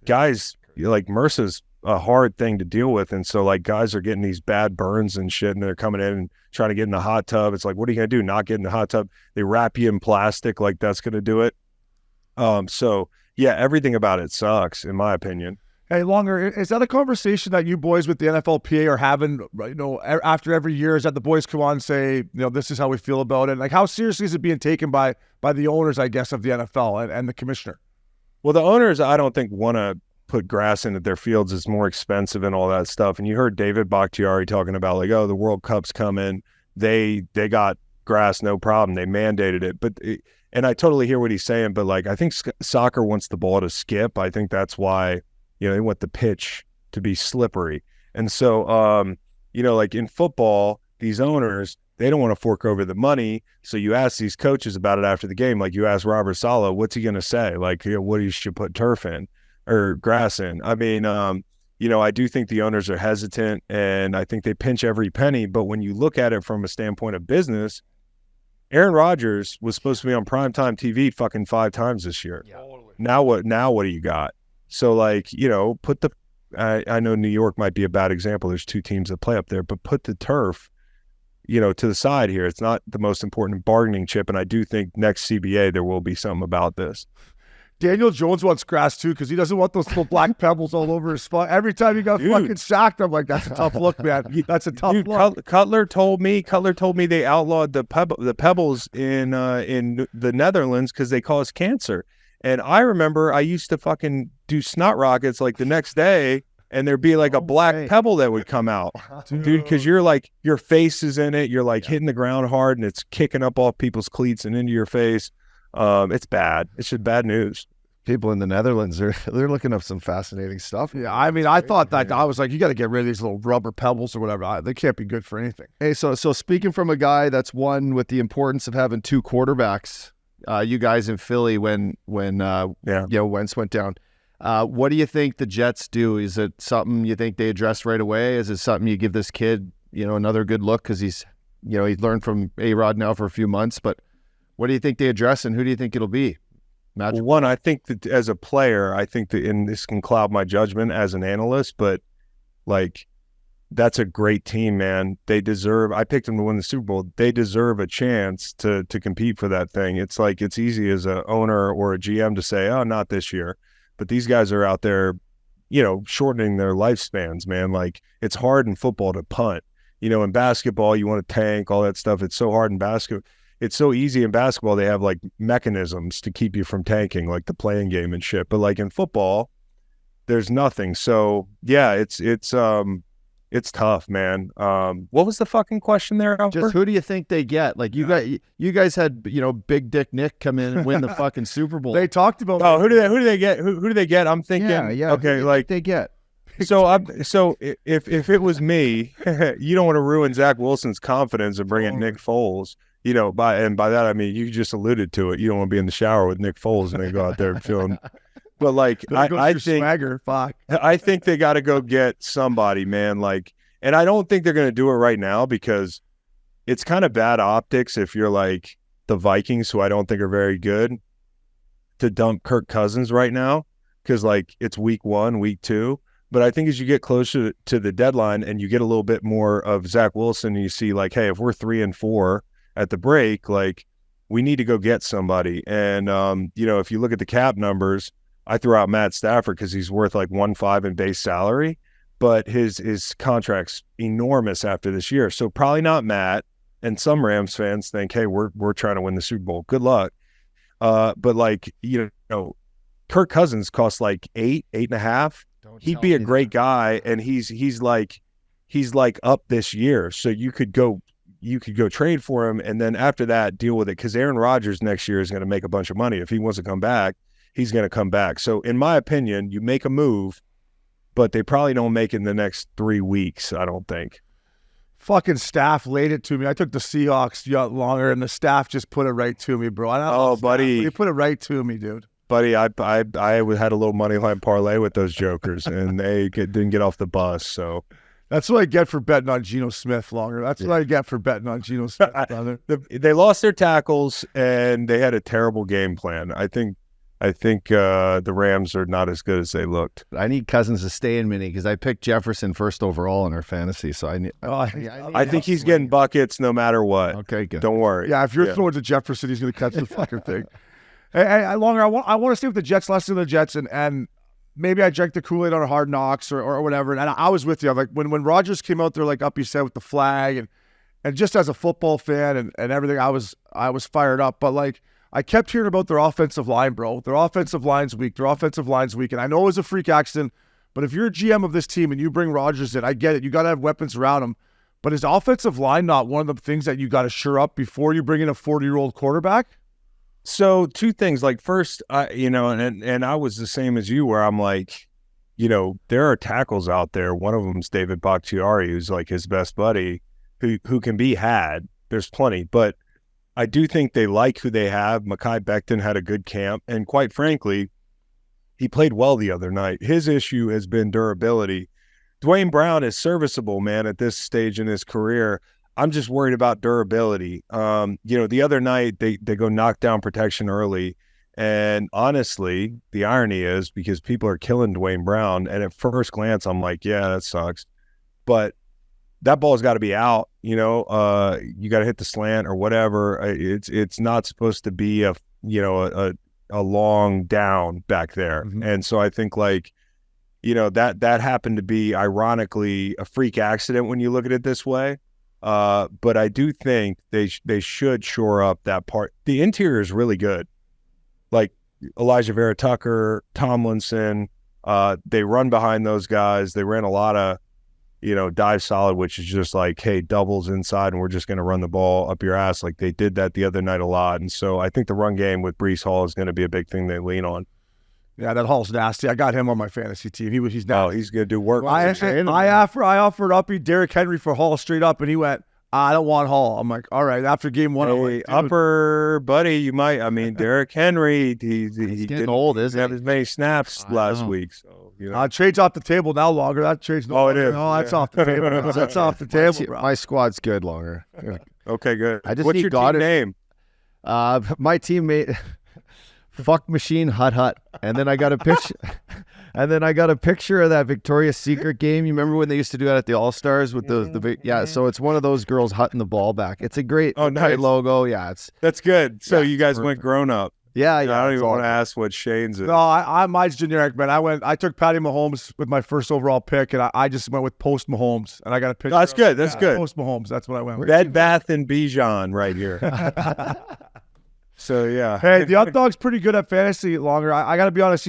guys, like MRSA's a hard thing to deal with, and so like guys are getting these bad burns and shit, and they're coming in and trying to get in the hot tub. It's like, what are you gonna do? Not get in the hot tub? They wrap you in plastic, like that's gonna do it. So yeah, everything about it sucks, in my opinion. Hey, Longer, is that a conversation that you boys with the NFLPA are having, after every year? Is that the boys come on and say, this is how we feel about it? Like, how seriously is it being taken by the owners, I guess, of the NFL and the commissioner? Well, the owners, I don't think, want to put grass into their fields. It's more expensive and all that stuff. And you heard David Bakhtiari talking about, like, the World Cup's coming. They got grass, no problem. They mandated it. And I totally hear what he's saying, but, like, I think soccer wants the ball to skip. I think that's why, they want the pitch to be slippery. And so, like in football, these owners, they don't want to fork over the money. So you ask these coaches about it after the game. Like you ask Robert Saleh, what's he going to say? Like, what you should put turf in or grass in. I mean, I do think the owners are hesitant, and I think they pinch every penny. But when you look at it from a standpoint of business, Aaron Rodgers was supposed to be on primetime TV fucking 5 times this year. Yeah. Now what do you got? So, like, put the I know New York might be a bad example. There's 2 teams that play up there, but put the turf, to the side here. It's not the most important bargaining chip, and I do think next CBA there will be something about this. Daniel Jones wants grass too because he doesn't want those little black pebbles all over his spot. Every time he got fucking sacked, I'm like, that's a tough look, man. That's a tough look. Cutler told me they outlawed the pebbles in the Netherlands because they cause cancer. And I remember I used to fucking do snot rockets like the next day, and there'd be like a black pebble that would come out, dude, because you're like, your face is in it. You're like hitting the ground hard, and it's kicking up off people's cleats and into your face. It's bad. It's just bad news. People in the Netherlands, they're looking up some fascinating stuff. Yeah, I mean, I thought that, I was like, you got to get rid of these little rubber pebbles or whatever. They can't be good for anything. Hey, so speaking from a guy that's one with the importance of having 2 quarterbacks, you guys in Philly when Wentz went down, what do you think the Jets do? Is it something you think they address right away? Is it something you give this kid, another good look because he's learned from A-Rod now for a few months, but what do you think they address, and who do you think it'll be? Well, one, I think that as a player, and this can cloud my judgment as an analyst, but like, that's a great team, man. They deserve, I picked them to win the Super Bowl. They deserve a chance to compete for that thing. It's like, it's easy as a owner or a GM to say, oh, not this year. But these guys are out there, shortening their lifespans, man. Like, it's hard in football to punt. In basketball, you want to tank, all that stuff. It's so hard in basketball. It's so easy in basketball. They have like mechanisms to keep you from tanking, like the playing game and shit. But like in football, there's nothing. So yeah, it's tough, man. What was the fucking question there, Albert? Just who do you think they get? Like you guys had Big Dick Nick come in and win the fucking Super Bowl. They talked about. Oh, who do they get? Who do they get? I'm thinking. Yeah. Okay, like they get. So if it was me, you don't want to ruin Zach Wilson's confidence and bring in Nick Foles. By that I mean you just alluded to it. You don't want to be in the shower with Nick Foles and then go out there and feeling. But like I think swagger, fuck. I think they got to go get somebody, man. Like, and I don't think they're going to do it right now because it's kind of bad optics if you're like the Vikings, who I don't think are very good, to dump Kirk Cousins right now because like it's week 1, week 2. But I think as you get closer to the deadline and you get a little bit more of Zach Wilson, and you see like, hey, if we're 3-4 at the break, like we need to go get somebody. And, if you look at the cap numbers, I threw out Matt Stafford because he's worth like 1.5 in base salary, but his contract's enormous after this year. So probably not Matt. And some Rams fans think, hey, we're trying to win the Super Bowl. Good luck. But like, Kirk Cousins costs like 8.5. He'd be a great guy, and he's like up this year. So you could go trade for him, and then after that deal with it, because Aaron Rodgers next year is going to make a bunch of money. If he wants to come back, he's going to come back. So in my opinion, you make a move, but they probably don't make it in the next 3 weeks, I don't think. Fucking staff laid it to me. I took the Seahawks longer, and the staff just put it right to me, bro. Buddy. They put it right to me, dude. Buddy, I had a little money line parlay with those jokers, and they didn't get off the bus. So that's what I get for betting on Geno Smith longer. That's what I get for betting on Geno Smith, brother. They lost their tackles, and they had a terrible game plan. I think the Rams are not as good as they looked. I need Cousins to stay in mini because I picked Jefferson first overall in our fantasy. So I think he's getting buckets no matter what. Okay, good. Don't worry. Yeah, if you're throwing to Jefferson, he's going to catch the fucking thing. Hey, Longer, I want to stay with the Jets, less than the Jets, and maybe I drank the Kool-Aid on a Hard Knocks or whatever. And I was with you. I'm like, when Rodgers came out there, like up, you said, with the flag and just as a football fan and everything, I was fired up. But like, I kept hearing about their offensive line, bro. Their offensive line's weak. And I know it was a freak accident, but if you're a GM of this team and you bring Rodgers in, I get it. You got to have weapons around him. But is offensive line not one of the things that you got to shore up before you bring in a 40-year-old quarterback? So two things. Like first, and I was the same as you, where I'm like, there are tackles out there. One of them's David Bakhtiari, who's like his best buddy, who can be had. There's plenty, but I do think they like who they have. Mekhi Becton had a good camp, and quite frankly, he played well the other night. His issue has been durability. Dwayne Brown is serviceable, man, at this stage in his career. I'm just worried about durability. The other night they go knock down protection early, and honestly, the irony is because people are killing Dwayne Brown, and at first glance, I'm like, yeah, that sucks, but that ball's got to be out. You got to hit the slant or whatever. It's not supposed to be a long down back there. Mm-hmm. And so I think that happened to be ironically a freak accident when you look at it this way. But I do think they should shore up that part. The interior is really good. Like Elijah Vera Tucker, Tomlinson, they run behind those guys. They ran a lot of, dive solid, which is just like, hey, doubles inside and we're just going to run the ball up your ass. Like they did that the other night a lot. And so I think the run game with Breece Hall is going to be a big thing they lean on. Yeah, that Hall's nasty. I got him on my fantasy team. He's nasty. Oh, he's going to do work. I offered Uppy Derrick Henry for Hall straight up, and he went, I don't want Hall. I'm like, all right, after game one. Hey, upper buddy, you might. I mean, Derrick Henry, he getting old, isn't he? Have as many snaps last week. So, trade's off the table now, Longer. That trade's no it is. No, that's off the table. That's off the table, bro. My squad's good, Longer. Okay, good. What's your team name? My teammate, Fuck Machine Hut. And then I got a picture. And then I got a picture of that Victoria's Secret game. You remember when they used to do that at the All-Stars with the big, yeah. So it's one of those girls hutting the ball back. It's a great, great logo. Yeah, that's good. So you guys went grown up. Yeah. I don't even want to ask what Shane's is. No, mine's generic, man. I took Patty Mahomes with my first overall pick, and I just went with Post Mahomes, and I got a picture. That's good. That's good. Post Mahomes. That's what I went with. Bed Bath and Bijan right here. So yeah. Hey, the Up Dog's pretty good at fantasy, Longer. I got to be honest.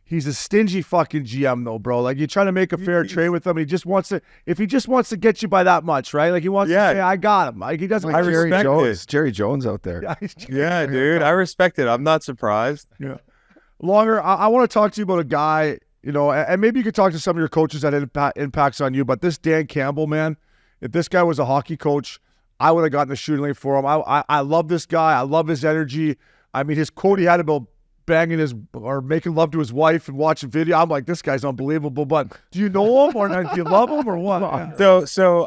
He's a stingy fucking GM though, bro. Like you're trying to make a fair trade with him, and he just wants to get you by that much, right? Like he wants to say, I got him. Like he doesn't. I respect it. Jerry Jones out there. Yeah, dude. I respect it. I'm not surprised. Yeah. Longer, I want to talk to you about a guy, and maybe you could talk to some of your coaches that impacts on you, but this Dan Campbell, man, if this guy was a hockey coach, I would have gotten the shooting lane for him. I love this guy. I love his energy. I mean, his quote he had about banging or making love to his wife and watching video. I'm like, this guy's unbelievable. But do you know him or not? Do you love him or what? So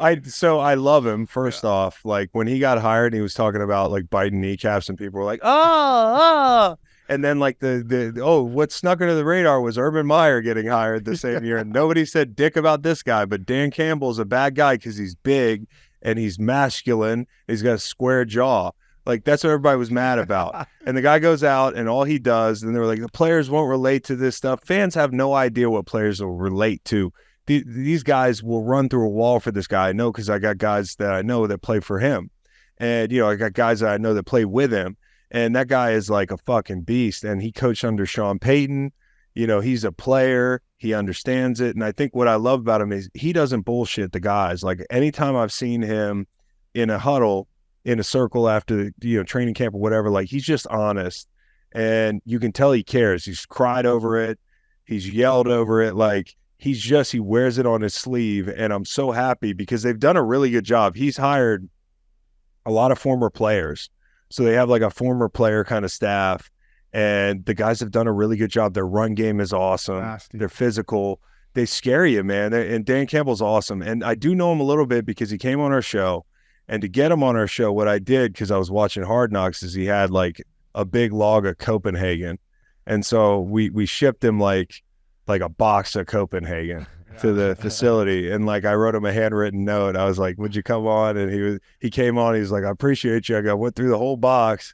I love him. First off, like when he got hired, he was talking about like biting kneecaps, and people were like, oh. And then like what snuck under the radar was Urban Meyer getting hired the same year, and nobody said dick about this guy. But Dan Campbell's a bad guy because he's big and he's masculine. He's got a square jaw. Like, that's what everybody was mad about. And the guy goes out, and all he does, and they were like, the players won't relate to this stuff. Fans have no idea what players will relate to. These guys will run through a wall for this guy. I know because I got guys that I know that play for him. And, I got guys that I know that play with him. And that guy is like a fucking beast. And he coached under Sean Payton. He's a player. He understands it. And I think what I love about him is he doesn't bullshit the guys. Like, anytime I've seen him in a huddle, in a circle after training camp or whatever, like he's just honest, and you can tell he cares. He's cried over it, he's yelled over it, like he wears it on his sleeve. And I'm so happy because they've done a really good job. He's hired a lot of former players, so they have like a former player kind of staff, and the guys have done a really good job. Their run game is awesome. Nasty. They're physical, they scare you, man. And Dan Campbell's awesome, and I do know him a little bit because he came on our show. And to get him on our show, what I did, because I was watching Hard Knocks, is he had like a big log of Copenhagen. And so we shipped him like a box of Copenhagen to the facility. And like I wrote him a handwritten note. I was like, would you come on? And he came on. He's like, I appreciate you. I went through the whole box.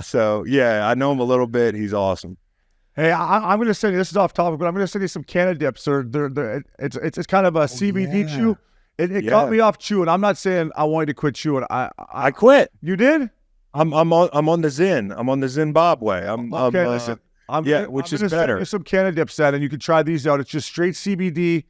So yeah, I know him a little bit. He's awesome. Hey, I'm going to send you, this is off topic, but I'm going to send you some Cannadips. It's kind of a CBD chew. It got me off chewing. I'm not saying I wanted to quit chewing. I quit. You did? I'm on the Zin. I'm on the Zimbabwe. Listen. Which is better. There's some Cannadips then, and you can try these out. It's just straight CBD.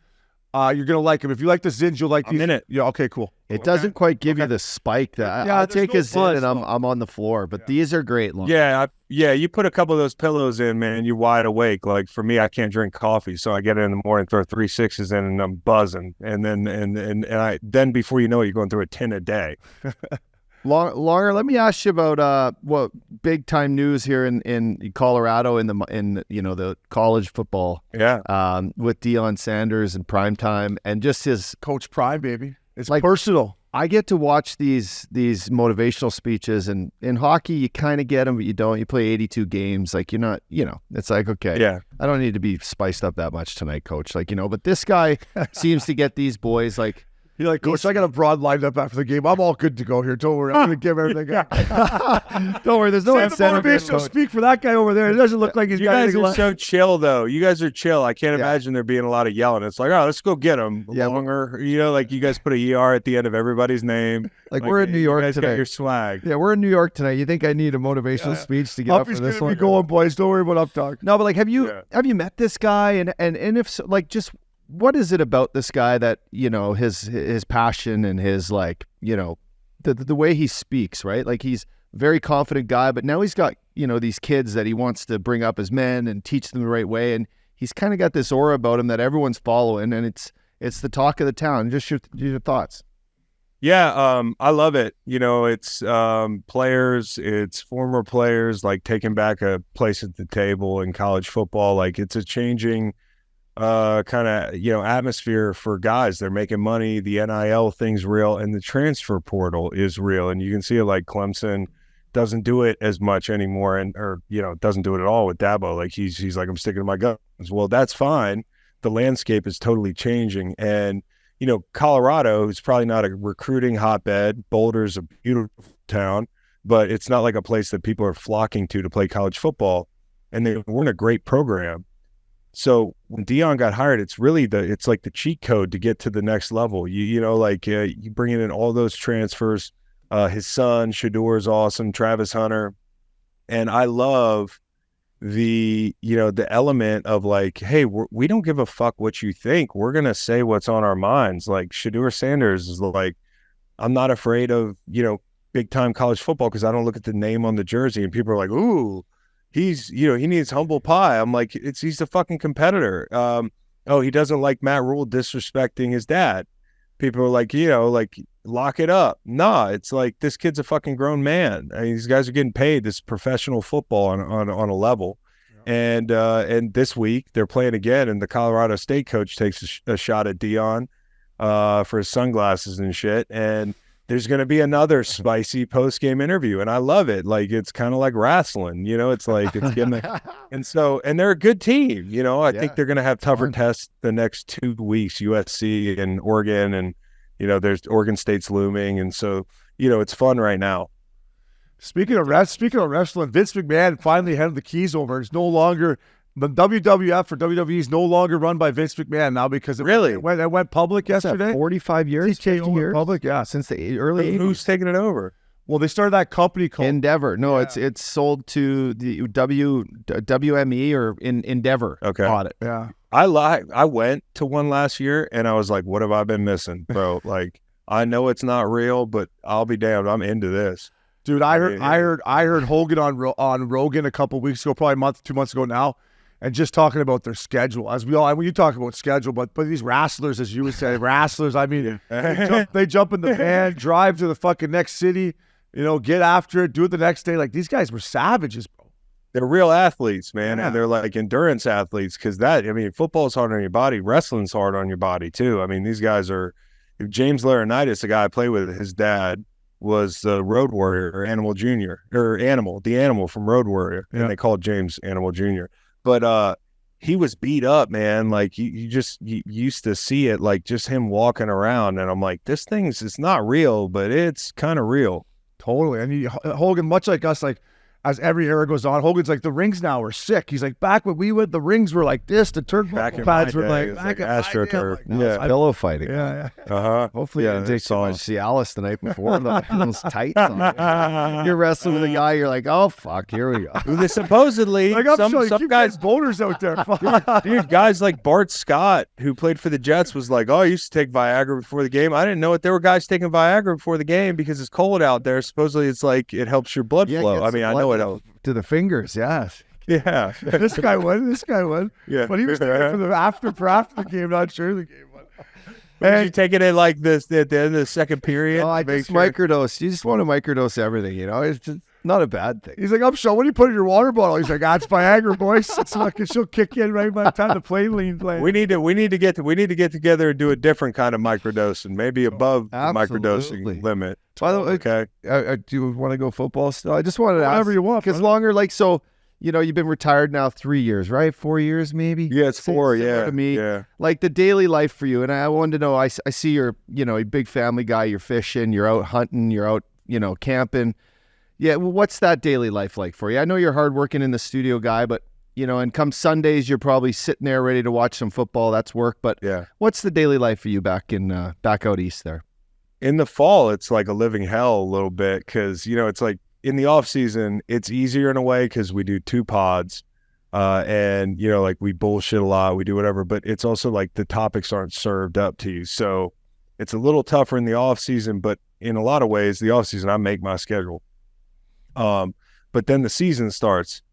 You're gonna like them. If you like the Zins, you'll like these. I'm in it. Yeah. Okay. Cool. It doesn't quite give you the spike that I take a Zin and I'm on the floor, but these are great. You put a couple of those pillows in, man, you're wide awake. Like for me, I can't drink coffee, so I get in the morning, throw 3 6s in, and I'm buzzing. And then before you know it, you're going through a 10 a day. Longer. Let me ask you about what big time news here in Colorado in the college football. Yeah. With Deion Sanders and primetime and just his Coach Prime, baby. It's like personal. I get to watch these motivational speeches, and in hockey you kind of get them, but you don't. You play 82 games, like you're not. It's like okay, I don't need to be spiced up that much tonight, coach. Like but this guy seems to get these boys like. You're like, Coach, I got a broad lineup after the game. I'm all good to go here. Don't worry. I'm going to give everything up. Don't worry. There's no incentive. Motivational speak for that guy over there. It doesn't look like he's got anything. You guys are so chill, though. You guys are chill. I can't imagine there being a lot of yelling. It's like, oh, let's go get him. Longer. Like you guys put a ER at the end of everybody's name. Like we're in New York today. You guys today. got your swag. Yeah, we're in New York tonight. You think I need a motivational speech to get up for this one? Be going, boys. Don't worry about up talk. No, but like, have you met this guy? And if so, like, just what is it about this guy that his passion and his the way he speaks, right? Like he's a very confident guy, but now he's got these kids that he wants to bring up as men and teach them the right way, and he's kind of got this aura about him that everyone's following, and it's the talk of the town. Just your thoughts. Yeah, I love it. It's players, it's former players like taking back a place at the table in college football. Like it's a changing kind of atmosphere for guys. They're making money, the NIL thing's real, and the transfer portal is real, and you can see it. Like Clemson doesn't do it as much anymore, or doesn't do it at all with Dabo. Like he's like, I'm sticking to my guns. Well, that's fine. The landscape is totally changing, and Colorado is probably not a recruiting hotbed. Boulder's a beautiful town, but it's not like a place that people are flocking to play college football, and they weren't a great program. So when Deion got hired, it's really it's like the cheat code to get to the next level. You bring in all those transfers. His son Shador is awesome. Travis Hunter, and I love the element of like, hey, we don't give a fuck what you think. We're gonna say what's on our minds. Like Shador Sanders is like, I'm not afraid of big time college football because I don't look at the name on the jersey, and people are like, ooh. He needs humble pie. I'm like, he's a fucking competitor. He doesn't like Matt Rule disrespecting his dad. People are like, lock it up. Nah, it's like this kid's a fucking grown man. I mean, these guys are getting paid. This professional football on a level. Yeah. And this week they're playing again, and the Colorado State coach takes a shot at Deion for his sunglasses and shit. And there's going to be another spicy post-game interview, and I love it. Like, it's kind of like wrestling, it's like, it's getting and they're a good team, I think they're going to have tougher tests the next 2 weeks, USC and Oregon, and, there's Oregon State's looming. And so, it's fun right now. Speaking of wrestling, Vince McMahon finally handed the keys over. It's no longer the WWF or WWE is no longer run by Vince McMahon now because it went public yesterday. 45 years, 50 years public, since the early 80s. Who's taking it over? Well, they started that company called Endeavor. No, it's sold to the WME or Endeavor. Okay, bought it. Yeah, I went to one last year and I was like, what have I been missing, bro? Like, I know it's not real, but I'll be damned, I'm into this. Dude, I heard Hogan on Rogan a couple weeks ago, probably 2 months ago now. And just talking about their schedule, as when you talk about schedule, but these wrestlers, as you would say, I mean, they jump in the van, drive to the fucking next city, get after it, do it the next day. Like, these guys were savages, bro. They're real athletes, man, and they're like endurance athletes because football's hard on your body, wrestling's hard on your body too. I mean, these guys are. James Laurinaitis, the guy I play with, his dad was the Road Warrior or Animal Jr. or the Animal from Road Warrior, and they called James Animal Jr. But he was beat up, man. Like you used to see it, like just him walking around, and I'm like, this it's not real, but it's kind of real. Totally. And Hogan, much like us, like as every era goes on. Hogan's like, the rings now are sick. He's like, back when we went, the rings were like this. The turnbuckle pads were like AstroTurf. Yeah, pillow fighting. Yeah. Hopefully, you didn't take too much Cialis the night before. Those tights on. You're wrestling with a guy. You're like, oh fuck, here we go. Supposedly, Like, I'm some guys, boners out there. dude, guys like Bart Scott, who played for the Jets, was like, "Oh, I used to take Viagra before the game. I didn't know it. There were guys taking Viagra before the game because it's cold out there. Supposedly, it's like it helps your blood flow. I mean, I know it helps to the fingers. Yes. Yeah. This guy won. Yeah. But he was taking it for after the game. Not sure the game won. And you taking it like this at the end of the second period? Oh, I just microdose. You just want to microdose everything, you know? It's just not a bad thing. He's like, I'm sure. What do you put in your water bottle? He's like, that's Viagra, boys. It's like she'll kick in right by the time the plane leans. We need to get together and do a different kind of microdosing, maybe above the microdosing limit. By the way, okay. Do you want to go football still? I just wanted to ask. Whatever you want. Because longer, like, so, you know, you've been retired now 3 years, right? 4 years, maybe? Yeah, it's 4, Similar to me. Yeah. Like the daily life for you. And I wanted to know, I see you're, you know, a big family guy. You're fishing, you're out hunting, you're out, you know, camping. Yeah, well, what's that daily life like for you? I know you're hardworking in the studio guy, but, you know, and come Sundays, you're probably sitting there ready to watch some football. That's work. But yeah, what's the daily life for you back out east there? In the fall, it's like a living hell a little bit because, you know, it's like in the off season, it's easier in a way because we do 2 pods and, you know, like we bullshit a lot, we do whatever, but it's also like the topics aren't served up to you. So it's a little tougher in the off season, but in a lot of ways, the off season, I make my schedule. But then the season starts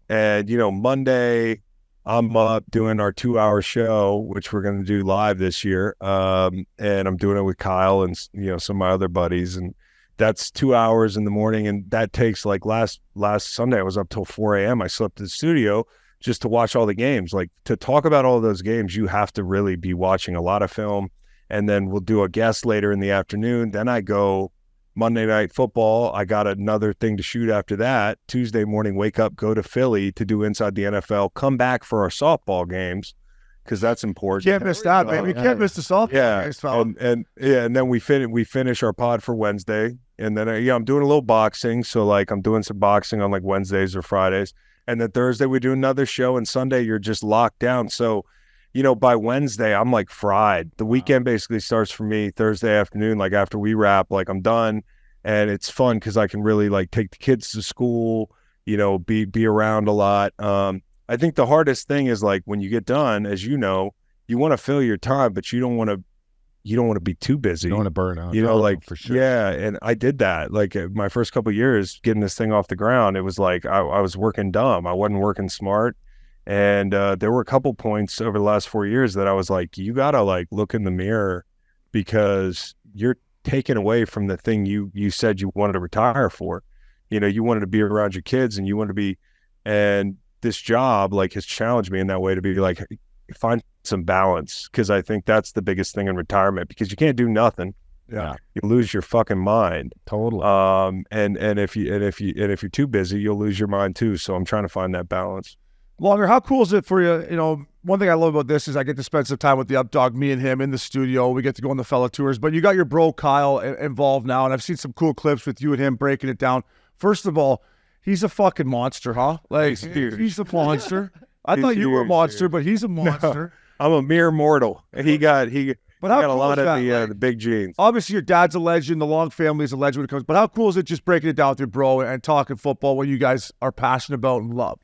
and, you know, Monday I'm up doing our 2-hour show, which we're going to do live this year. And I'm doing it with Kyle and, you know, some of my other buddies, and that's 2 hours in the morning. And that takes like last Sunday, I was up till 4 a.m. I slept in the studio just to watch all the games. Like to talk about all those games, you have to really be watching a lot of film. And then we'll do a guest later in the afternoon. Then I go Monday Night Football. I got another thing to shoot after that. Tuesday morning, wake up, go to Philly to do Inside the NFL, come back for our softball games because that's important. Can't miss that, man. You can't miss the softball. Yeah, and then we finish our pod for Wednesday, and then I'm doing a little boxing. So like I'm doing some boxing on like Wednesdays or Fridays, and then Thursday we do another show, and Sunday you're just locked down. So, you know, by Wednesday, I'm like fried. The weekend basically starts for me Thursday afternoon. Like after we wrap, like I'm done, and it's fun because I can really like take the kids to school, you know, be around a lot. I think the hardest thing is like when you get done, as you know, you want to fill your time, but you don't want to be too busy. You don't want to burn out. You know, like, for sure. Yeah. And I did that. Like my first couple of years getting this thing off the ground, it was like I was working dumb. I wasn't working smart. And there were a couple points over the last 4 years that I was like, you got to like look in the mirror because you're taken away from the thing you said you wanted to retire for. You know, you wanted to be around your kids and you wanted to be, and this job like has challenged me in that way to be like, find some balance. Cause I think that's the biggest thing in retirement because you can't do nothing. Yeah. You lose your fucking mind. Totally. And if you're too busy, you'll lose your mind too. So I'm trying to find that balance. Longer, how cool is it for you? You know, one thing I love about this is I get to spend some time with the Updog, me and him in the studio. We get to go on the fella tours, but you got your bro Kyle involved now, and I've seen some cool clips with you and him breaking it down. First of all, he's a fucking monster, huh? Like, he's a monster. I thought you were a monster, but he's a monster. No, I'm a mere mortal. He got but how got a cool lot is of that? the big genes. Obviously, your dad's a legend. The Long family is a legend when it comes. But how cool is it just breaking it down with your bro and talking football, what you guys are passionate about and love?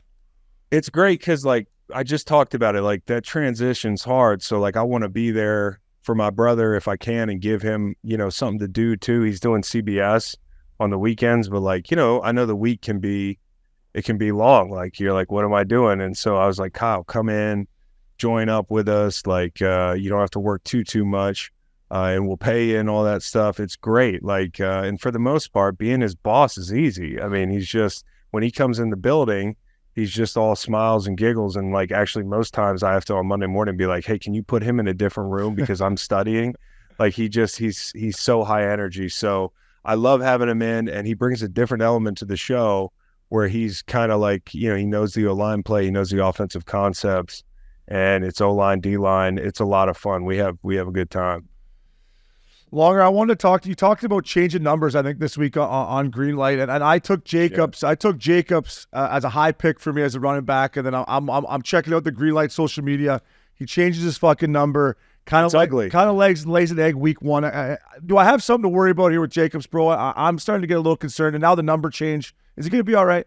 It's great because, like, I just talked about it. Like, that transition's hard. So, like, I want to be there for my brother if I can and give him, you know, something to do, too. He's doing CBS on the weekends. But, like, you know, I know the week can be long. Like, you're like, what am I doing? And so I was like, Kyle, come in, join up with us. Like, you don't have to work too much. And we'll pay you and all that stuff. It's great. Like, and for the most part, being his boss is easy. I mean, he's just, when he comes in the building, he's just all smiles and giggles. And like, actually most times I have to on Monday morning be like, hey, can you put him in a different room because I'm studying? Like he's so high energy. So I love having him in, and he brings a different element to the show where he's kind of like, you know, he knows the O-line play, he knows the offensive concepts, and it's O-line, D-line. It's a lot of fun. We have a good time. Longer, I wanted to talk to you. Talked about changing numbers, I think, this week on Greenlight, and I took Jacobs. I took Jacobs as a high pick for me as a running back, and then I'm checking out the Greenlight social media. He changes his fucking number, kind of lays an egg week 1. Do I have something to worry about here with Jacobs, bro? I'm starting to get a little concerned, and now the number change. Is he going to be all right?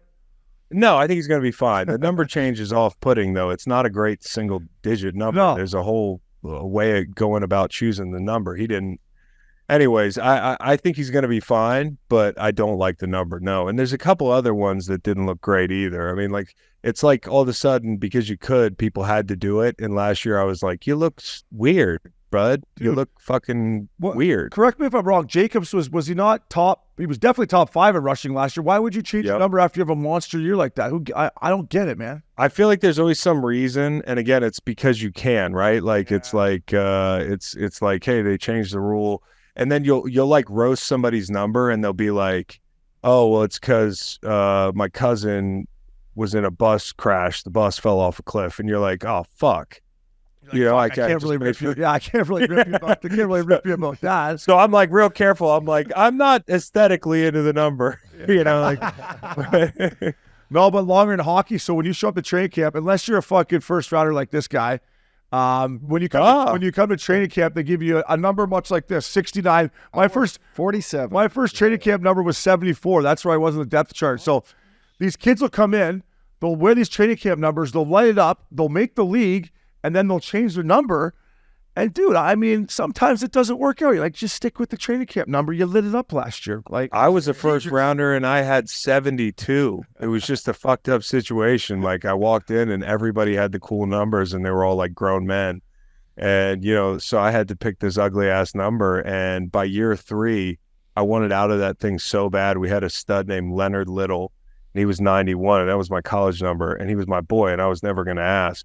No, I think he's going to be fine. The number change is off-putting, though. It's not a great single-digit number. No. There's a whole way of going about choosing the number. He didn't. Anyways, I think he's going to be fine, but I don't like the number, no. And there's a couple other ones that didn't look great either. I mean, like, it's like all of a sudden, because you could, people had to do it. And last year I was like, you look weird, bud. You look fucking weird. Correct me if I'm wrong. Jacobs was he not top? He was definitely top 5 in rushing last year. Why would you change the number after you have a monster year like that? I don't get it, man. I feel like there's always some reason, and again, it's because you can, right? Like it's like it's like, hey, they changed the rule. And then you'll like roast somebody's number, and they'll be like, "Oh, well, it's because my cousin was in a bus crash. The bus fell off a cliff." And you're like, "Oh, fuck." I can't really rip you. Yeah, I can't really rip you about that. So I'm like real careful. I'm like, I'm not aesthetically into the number, like. No, but longer in hockey. So when you show up to training camp, unless you're a fucking first rounder like this guy. When you come to training camp, they give you a number much like this, 69. 47. My first training camp number was 74. That's where I was in the depth chart. So these kids will come in, they'll wear these training camp numbers, they'll light it up, they'll make the league, and then they'll change their number. And dude, I mean, sometimes it doesn't work out. You're like, just stick with the training camp number. You lit it up last year. Like, I was a first rounder and I had 72. It was just a fucked up situation. Like, I walked in and everybody had the cool numbers and they were all like grown men. And, so I had to pick this ugly ass number. And by year 3, I wanted out of that thing so bad. We had a stud named Leonard Little, and he was 91, and that was my college number. And he was my boy, and I was never going to ask.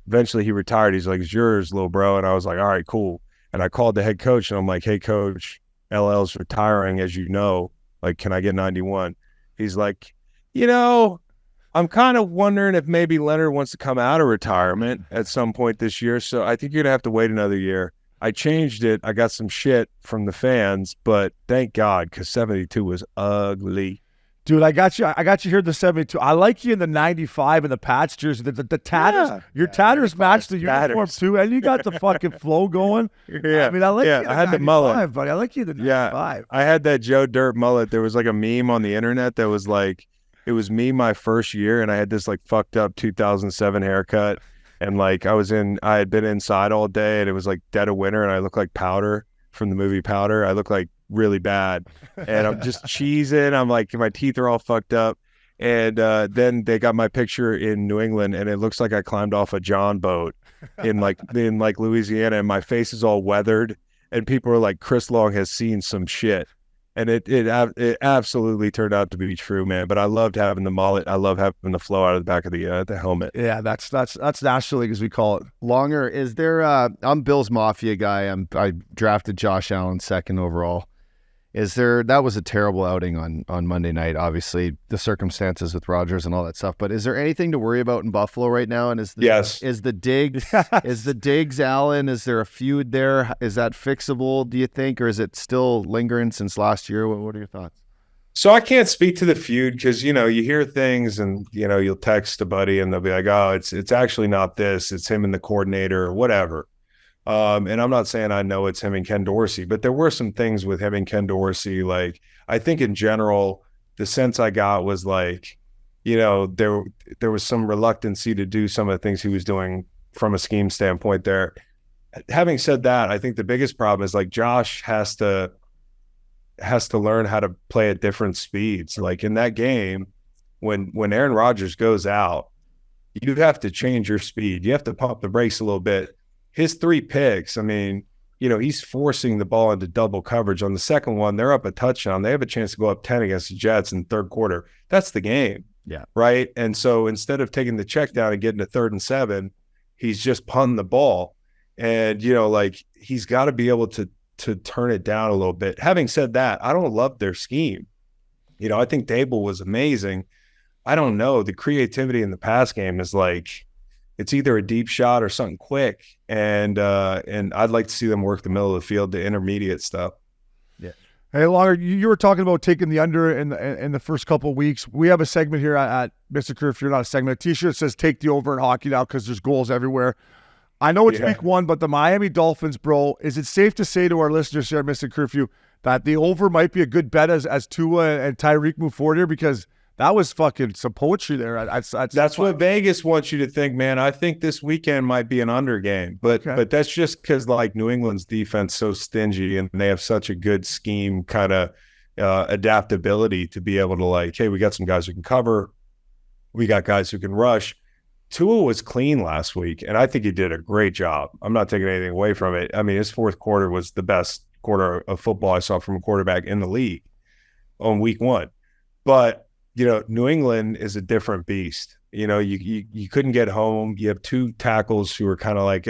Eventually he retired. He's like, "It's yours, little bro." And I was like, "All right, cool." And I called the head coach and I'm like, "Hey coach, LL's retiring, as you know, like, can I get 91? He's like, I'm kind of wondering if maybe Leonard wants to come out of retirement at some point this year. So I think you're gonna have to wait another year. I changed it. I got some shit from the fans, but thank God, because 72 was ugly. Dude, I got you here in the 72. I like you in the 95 and the Pats jersey. The tatters, your tatters match the uniform too, and you got the fucking flow going. Yeah, I mean, I like you in the I had the mullet, buddy. I like you in the 95. I had that Joe Dirt mullet. There was like a meme on the internet that was like, it was me my first year, and I had this like fucked up 2007 haircut, and like I had been inside all day, and it was like dead of winter, and I looked like Powder from the movie Powder. I looked like really bad, and I'm just cheesing. I'm like, my teeth are all fucked up, and then they got my picture in New England, and it looks like I climbed off a John boat in Louisiana, and my face is all weathered, and people are like, Chris Long has seen some shit, and it absolutely turned out to be true, man. But I loved having the mullet. I love having the flow out of the back of the helmet. Yeah, that's National League, as we call it. Longer, is there? I'm Bill's Mafia guy. I drafted Josh Allen 2nd overall. That was a terrible outing on Monday night, obviously, the circumstances with Rodgers and all that stuff, but is there anything to worry about in Buffalo right now? And is the Diggs Allen, is there a feud there? Is that fixable, do you think, or is it still lingering since last year? What are your thoughts? So I can't speak to the feud because, you hear things and, you'll text a buddy and they'll be like, "Oh, it's actually not this. It's him and the coordinator," or whatever. And I'm not saying I know it's him and Ken Dorsey, but there were some things with him and Ken Dorsey. Like, I think in general, the sense I got was like, there was some reluctancy to do some of the things he was doing from a scheme standpoint there. Having said that, I think the biggest problem is like Josh has to learn how to play at different speeds. Like in that game, when Aaron Rodgers goes out, you have to change your speed. You have to pump the brakes a little bit. His 3 picks, I mean, he's forcing the ball into double coverage. On the second one, they're up a touchdown. They have a chance to go up 10 against the Jets in the third quarter. That's the game. Yeah. Right? And so instead of taking the check down and getting to 3rd and 7, he's just punting the ball. And, he's got to be able to turn it down a little bit. Having said that, I don't love their scheme. I think Dable was amazing. I don't know. The creativity in the pass game is like, it's either a deep shot or something quick. And I'd like to see them work the middle of the field, the intermediate stuff. Yeah. Hey, Longer, you were talking about taking the under in the first couple of weeks. We have a segment here at Missin Curfew, not a segment. A T-shirt says "Take the over" in hockey now because there's goals everywhere. I know it's week 1, but the Miami Dolphins, bro, is it safe to say to our listeners here at Missin Curfew that the over might be a good bet as Tua and Tyreek move forward here? Because that was fucking some poetry there. That's what Vegas wants you to think, man. I think this weekend might be an under game, but that's just because like New England's defense so stingy and they have such a good scheme kind of adaptability to be able to like, hey, we got some guys who can cover, we got guys who can rush. Tua was clean last week, and I think he did a great job. I'm not taking anything away from it. I mean, his fourth quarter was the best quarter of football I saw from a quarterback in the league on week 1. But New England is a different beast. You couldn't get home. You have 2 tackles who are kind of like,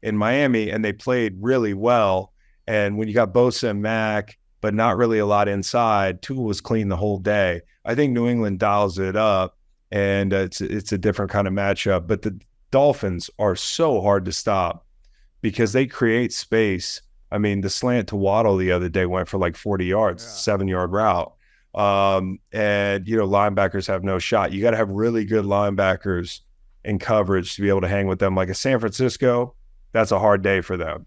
in Miami, and they played really well. And when you got Bosa and Mack, but not really a lot inside, Tua was clean the whole day. I think New England dials it up, and it's a different kind of matchup. But the Dolphins are so hard to stop because they create space. I mean, the slant to Waddle the other day went for like 40 yards, 7-yard route. And linebackers have no shot. You got to have really good linebackers in coverage to be able to hang with them. Like a San Francisco, that's a hard day for them.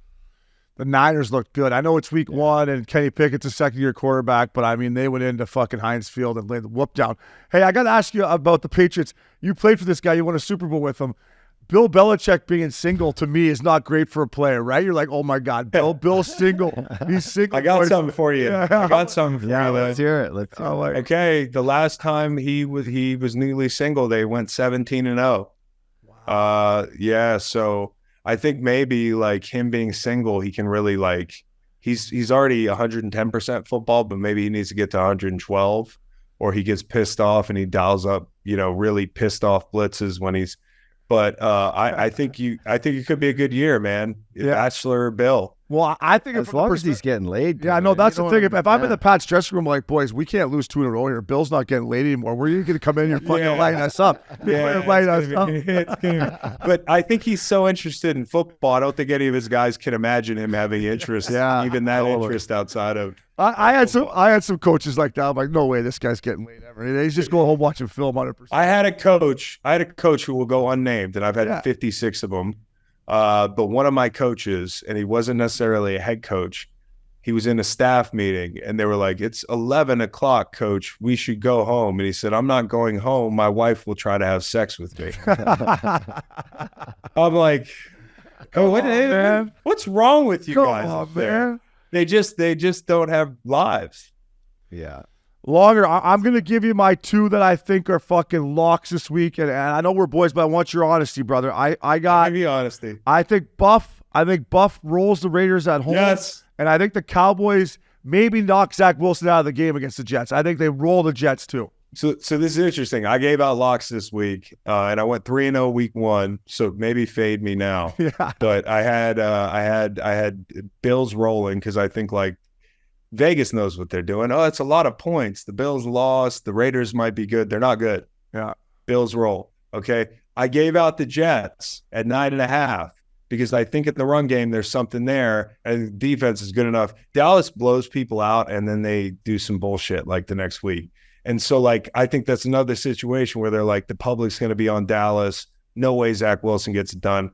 The Niners looked good. I know it's week 1 and Kenny Pickett's a second-year quarterback, but I mean, they went into fucking Heinz Field and laid the whoop down. Hey, I got to ask you about the Patriots. You played for this guy. You won a Super Bowl with him. Bill Belichick being single to me is not great for a player, right? You're like, oh my God, Bill's single. He's single. I got something for you. I got something for you. Let's hear it. Okay, the last time he was newly single, they went 17-0. Wow. So I think maybe like him being single, he can really like he's already 110% football, but maybe he needs to get to 112, or he gets pissed off and he dials up, really pissed off blitzes when he's. But I think it could be a good year, man. Bachelor Bill. Well, I think as long as he's getting laid. Yeah, I know that's the thing. If I'm in the Pats dressing room, like, boys, we can't lose 2 in a row here. Bill's not getting laid anymore. We're going to come in here fucking lighting us up. But I think he's so interested in football. I don't think any of his guys can imagine him having interest, even that interest outside of. I had some coaches like that. I'm like, no way, this guy's getting laid ever. He's just going home watching film 100%. I had a coach who will go unnamed, and I've had 56 of them. But one of my coaches, and he wasn't necessarily a head coach, he was in a staff meeting, and they were like, it's 11 o'clock, coach. We should go home. And he said, I'm not going home. My wife will try to have sex with me. I'm like, what's wrong with you guys? Come on, man. They just don't have lives. Yeah. Longer, I'm going to give you my 2 that I think are fucking locks this week. And I know we're boys, but I want your honesty, brother. I got... Give me honesty. I think Buff rolls the Raiders at home. Yes. And I think the Cowboys maybe knock Zach Wilson out of the game against the Jets. I think they roll the Jets too. So this is interesting. I gave out locks this week, and I went 3-0 week 1. So maybe fade me now. Yeah. But I had Bills rolling because I think like Vegas knows what they're doing. Oh, it's a lot of points. The Bills lost. The Raiders might be good. They're not good. Yeah. Bills roll. Okay. I gave out the Jets at 9.5 because I think at the run game there's something there, and the defense is good enough. Dallas blows people out, and then they do some bullshit like the next week. And so, like, I think that's another situation where they're like, the public's going to be on Dallas. No way Zach Wilson gets it done.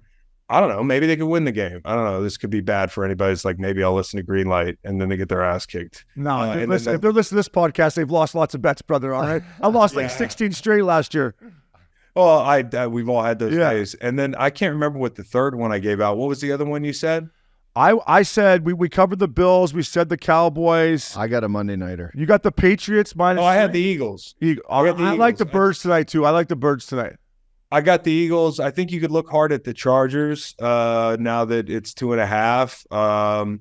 I don't know. Maybe they could win the game. I don't know. This could be bad for anybody. It's like, maybe I'll listen to Green Light, and then they get their ass kicked. No, if they're listening to this podcast, they've lost lots of bets, brother. All right. I lost like 16 straight last year. Well, we've all had those days. And then I can't remember what the third one I gave out. What was the other one you said? I said we covered the Bills. We said the Cowboys. I got a Monday nighter. You got the Patriots minus. Oh, I had the Eagles. I like the Birds tonight too. I like the Birds tonight. I got the Eagles. I think you could look hard at the Chargers now that it's 2.5.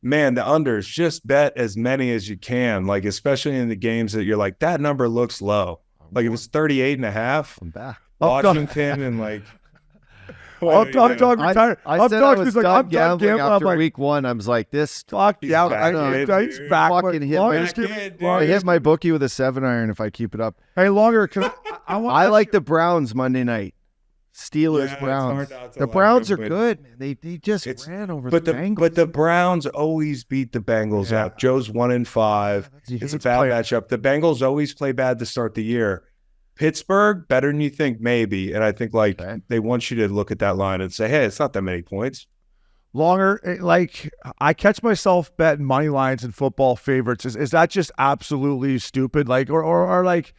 Man, the unders, just bet as many as you can, like especially in the games that you're like, that number looks low. Like if it's 38.5, I'm back. Washington and like Up dog retired. I said I was done gambling after week 1. I was like, this fuck yeah. He's back. I hit my bookie with a 7-iron if I keep it up. Hey, Longer, I like the Browns Monday night. Steelers, Yeah, Browns. it's hard not to The like Browns them, are but good, man. They just ran over the Bengals. But the Browns always beat the Bengals up. Joe's 1-5. It's a bad matchup. The Bengals always play bad to start the year. Pittsburgh, better than you think, maybe. And I think they want you to look at that line and say, hey, it's not that many points. Longer, like I catch myself betting money lines and football favorites. Is that just absolutely stupid? Like, or like,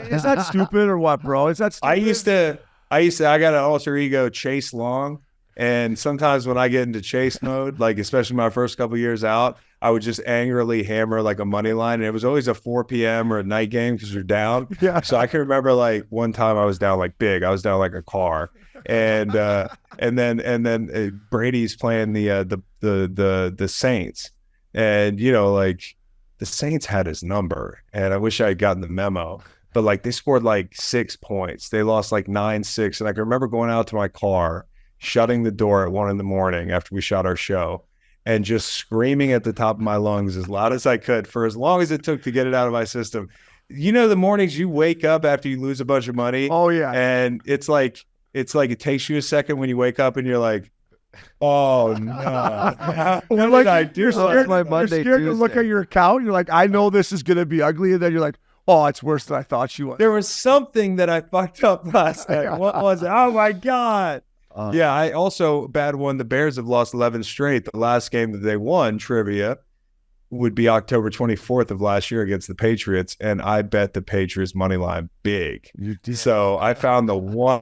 is that stupid or what, bro? Is that stupid? I got an alter ego, Chase Long. And sometimes when I get into chase mode, like especially my first couple years out, I would just angrily hammer like a money line. And it was always a 4 p.m. or a night game because you're down. Yeah. So I can remember like one time I was down like big. I was down like a car. And then Brady's playing the Saints. And, you know, like the Saints had his number. And I wish I had gotten the memo. But like they scored like 6 points. They lost like 9-6. And I can remember going out to my car, shutting the door at 1 a.m. after we shot our show, and just screaming at the top of my lungs as loud as I could for as long as it took to get it out of my system. You know, the mornings you wake up after you lose a bunch of money. Oh yeah. And it's like it takes you a second when you wake up and you're like, oh no. What did I do? You're scared to look at your account. You're like, I know this is gonna be ugly, and then you're like, oh, it's worse than I thought you was. There was something that I fucked up last night. What was it? Oh my God. Yeah, I also bad one. The Bears have lost 11 straight. The last game that they won, trivia, would be October 24th of last year against the Patriots, and I bet the Patriots money line big. So I found the one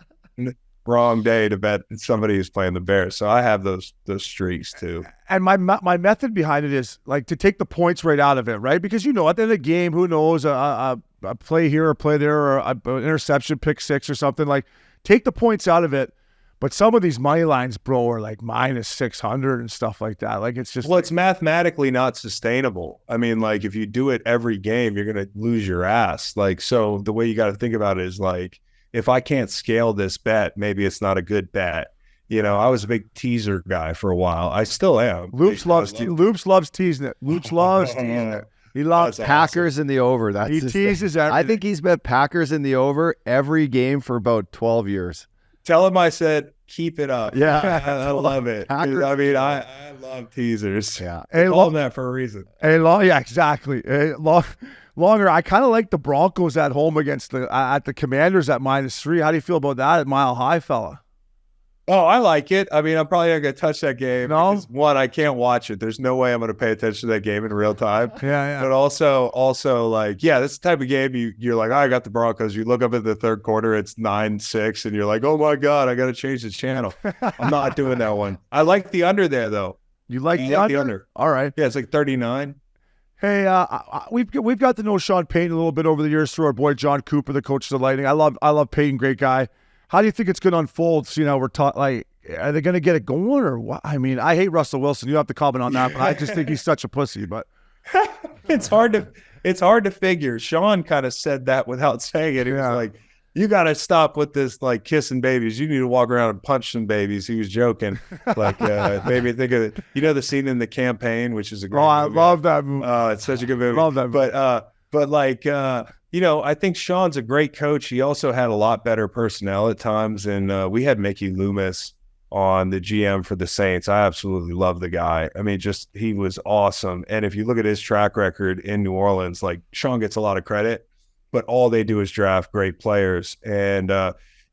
wrong day to bet somebody who's playing the Bears. So I have those streaks too. And my method behind it is like to take the points right out of it, right? Because you know, at the end of the game, who knows, a play here or play there, or an interception, pick six or something. Like, take the points out of it. But some of these money lines, bro, are like minus 600 and stuff like that. Like, it's just... Well, it's mathematically not sustainable. I mean, like, if you do it every game, you're going to lose your ass. Like, so the way you got to think about it is like, if I can't scale this bet, maybe it's not a good bet. You know, I was a big teaser guy for a while. I still am. Loops loves teasing it. Loops loves teasing it. He loves Packers in the over. That's he teases everything. I think he's bet Packers in the over every game for about 12 years. Tell him I said, keep it up. Yeah. I love it. Packers. I mean, I love teasers. Yeah. Hey, call them that for a reason. Yeah, exactly. Longer. I kind of like the Broncos at home against the Commanders at -3. How do you feel about that at Mile High, fella? Oh, I like it. I mean, I'm probably not going to touch that game. No? Because, one, I can't watch it. There's no way I'm going to pay attention to that game in real time. Yeah. But also like, yeah, this type of game, you're like, oh, I got the Broncos. You look up at the third quarter, it's 9-6, and you're like, oh, my God, I got to change this channel. I'm not doing that one. I like the under there, though. You like the under? All right. Yeah, it's like 39. Hey, we've got to know Sean Payton a little bit over the years through our boy John Cooper, the coach of the Lightning. I love Payton, great guy. How do you think it's going to unfold? So, you know, we're like, are they going to get it going or what? I mean, I hate Russell Wilson. You have to comment on that, but I just think he's such a pussy. But it's hard to figure. Sean kind of said that without saying it. He was like, you got to stop with this, like, kissing babies. You need to walk around and punch some babies. He was joking. Like, made me think of it. You know the scene in The Campaign, which is a great movie. I love that movie. It's such a good movie. Love that movie. But like, you know, I think Sean's a great coach. He also had a lot better personnel at times. And we had Mickey Loomis on the GM for the Saints. I absolutely love the guy. I mean, he was awesome. And if you look at his track record in New Orleans, like, Sean gets a lot of credit, but all they do is draft great players. And,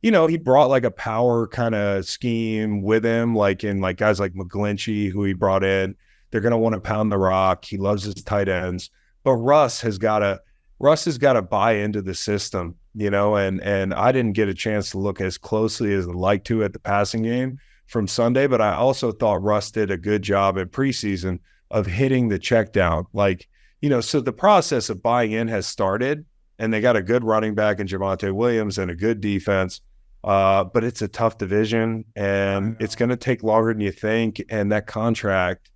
you know, he brought like a power kind of scheme with him, like in like guys like McGlinchey, who he brought in. They're going to want to pound the rock. He loves his tight ends. But Russ has got to buy into the system, you know, and I didn't get a chance to look as closely as I'd like to at the passing game from Sunday, but I also thought Russ did a good job in preseason of hitting the check down. Like, you know, so the process of buying in has started, and they got a good running back in Javonte Williams and a good defense, but it's a tough division, and it's going to take longer than you think, and that contract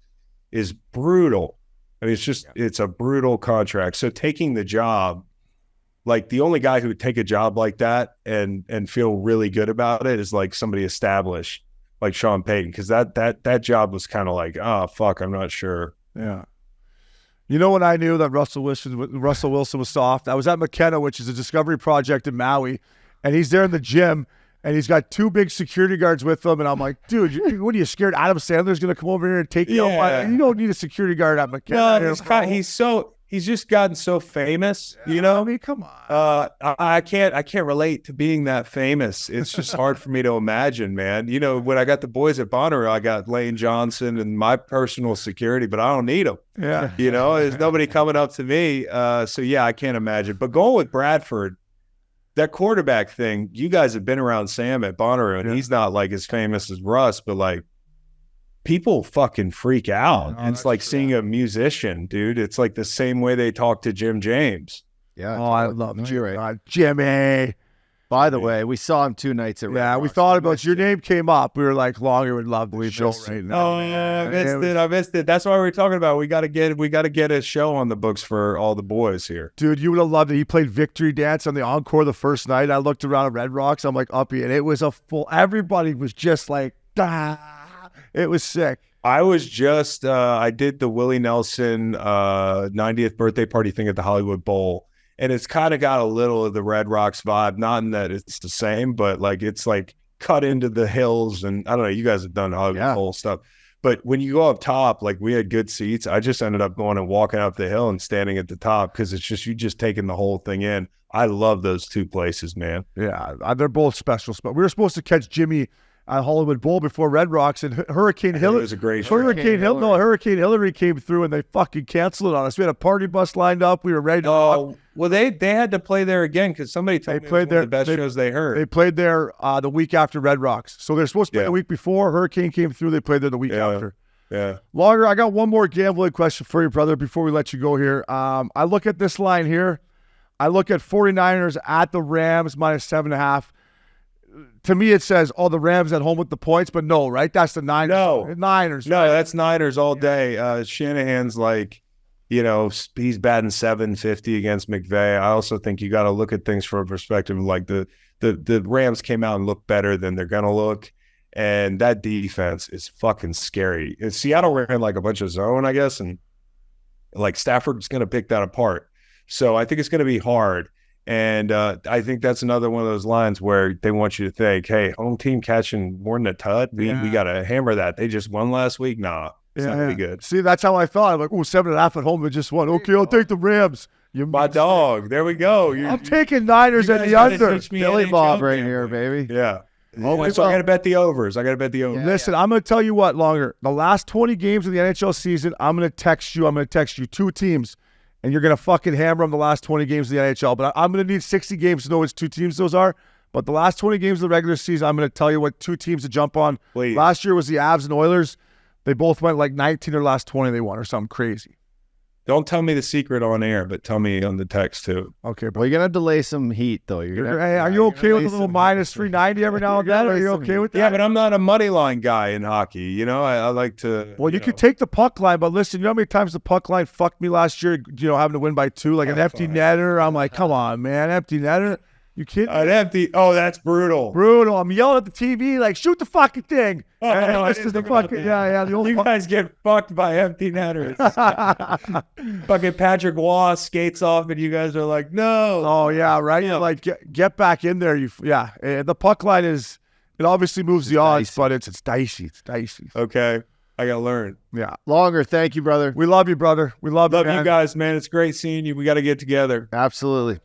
is brutal. I mean, it's a brutal contract. So taking the job, like, the only guy who would take a job like that and feel really good about it is like somebody established, like Sean Payton, because that job was kind of like, oh fuck, I'm not sure. Yeah. You know when I knew that Russell Wilson was soft? I was at McKenna, which is a discovery project in Maui, and he's there in the gym, And he's got 2 big security guards with him. And I'm like, dude, what are you scared? Adam Sandler's going to come over here and take you out? You don't need a security guard. I'm like, he's just gotten so famous, you know? I mean, come on. I can't relate to being that famous. It's just hard for me to imagine, man. You know, when I got the boys at Bonnaroo, I got Lane Johnson and my personal security, but I don't need them. Yeah. You know, there's nobody coming up to me. So yeah, I can't imagine. But going with Bradford, that quarterback thing, you guys have been around Sam at Bonnaroo, and he's not like as famous as Russ, but like people fucking freak out. It's like seeing a musician, dude. It's like the same way they talk to Jim James. Yeah. Oh, I love Jimmy. By the way, we saw him 2 nights at Red Yeah, we Rocks. thought about your name came up. We were like, Longer would love the show right now. Oh, I missed it. That's why we were talking about. We got to get a show on the books for all the boys here. Dude, you would have loved it. He played Victory Dance on the encore the first night. I looked around at Red Rocks. I'm like, uppy, and it was a full. Everybody was just like, it was sick. I was just I did the Willie Nelson 90th birthday party thing at the Hollywood Bowl. And it's kind of got a little of the Red Rocks vibe, not in that it's the same, but like it's like cut into the hills. And I don't know, you guys have done Hollywood Bowl stuff. But when you go up top, like we had good seats. I just ended up going and walking up the hill and standing at the top because it's just you just taking the whole thing in. I love those 2 places, man. Yeah, they're both special spots. We were supposed to catch Jimmy at Hollywood Bowl before Red Rocks, and Hurricane Hillary. It was a great Hurricane Hillary came through, and they fucking canceled it on us. We had a party bus lined up. We were ready to rock. Well, they had to play there again because somebody told me it was one of the best shows they heard. They played there the week after Red Rocks. So they're supposed to play the week before. Hurricane came through. They played there the week after. Yeah. Longer, I got one more gambling question for you, brother, before we let you go here. I look at this line here. I look at 49ers at the Rams minus 7.5. To me, it says, the Rams at home with the points, but no, right? That's the Niners. No. Niners. No, that's Niners all day. Shanahan's like, you know, he's batting .750 against McVay. I also think you got to look at things from a perspective of like the Rams came out and looked better than they're going to look. And that defense is fucking scary. And Seattle ran like a bunch of zone, I guess, and like Stafford's going to pick that apart. So I think it's going to be hard. And I think that's another one of those lines where they want you to think, hey, home team catching more than a tut. We got to hammer that. They just won last week. Nah, it's not going to be good. See, that's how I thought. I'm like, 7.5 at home. They just won. Okay, I'll take the Rams. My dog. There we go. I'm taking Niners at the under. Billy Bob right here, baby. Yeah. So I got to bet the overs. Listen, I'm going to tell you what, Longer. The last 20 games of the NHL season, I'm going to text you. 2 teams. And you're going to fucking hammer them the last 20 games of the NHL. But I'm going to need 60 games to know which 2 teams those are. But the last 20 games of the regular season, I'm going to tell you what 2 teams to jump on. Please. Last year was the Avs and Oilers. They both went like 19 or last 20 they won or something crazy. Don't tell me the secret on air, but tell me on the text too. Okay, well, you're gonna delay some heat though. Hey, are you okay with a little minus 390 every now and then? Are you okay with that? Yeah, but I'm not a money line guy in hockey. You know, I like to. Well, you could take the puck line, but listen, you know how many times the puck line fucked me last year? You know, having to win by 2, like an empty netter. I'm like, come on, man, empty netter. You kidding? An empty. Oh, that's brutal. Brutal. I'm yelling at the TV like, shoot the fucking thing. This is the fucking you guys get fucked by empty netters. Fucking Patrick Waugh skates off, and you guys are like, no. Oh yeah, right. Yeah. Like get back in there. The puck line is. It obviously moves the odds, but it's dicey. It's dicey. Okay, I gotta learn. Yeah. Longer. Thank you, brother. We love you, brother. We love you guys, man. It's great seeing you. We got to get together. Absolutely.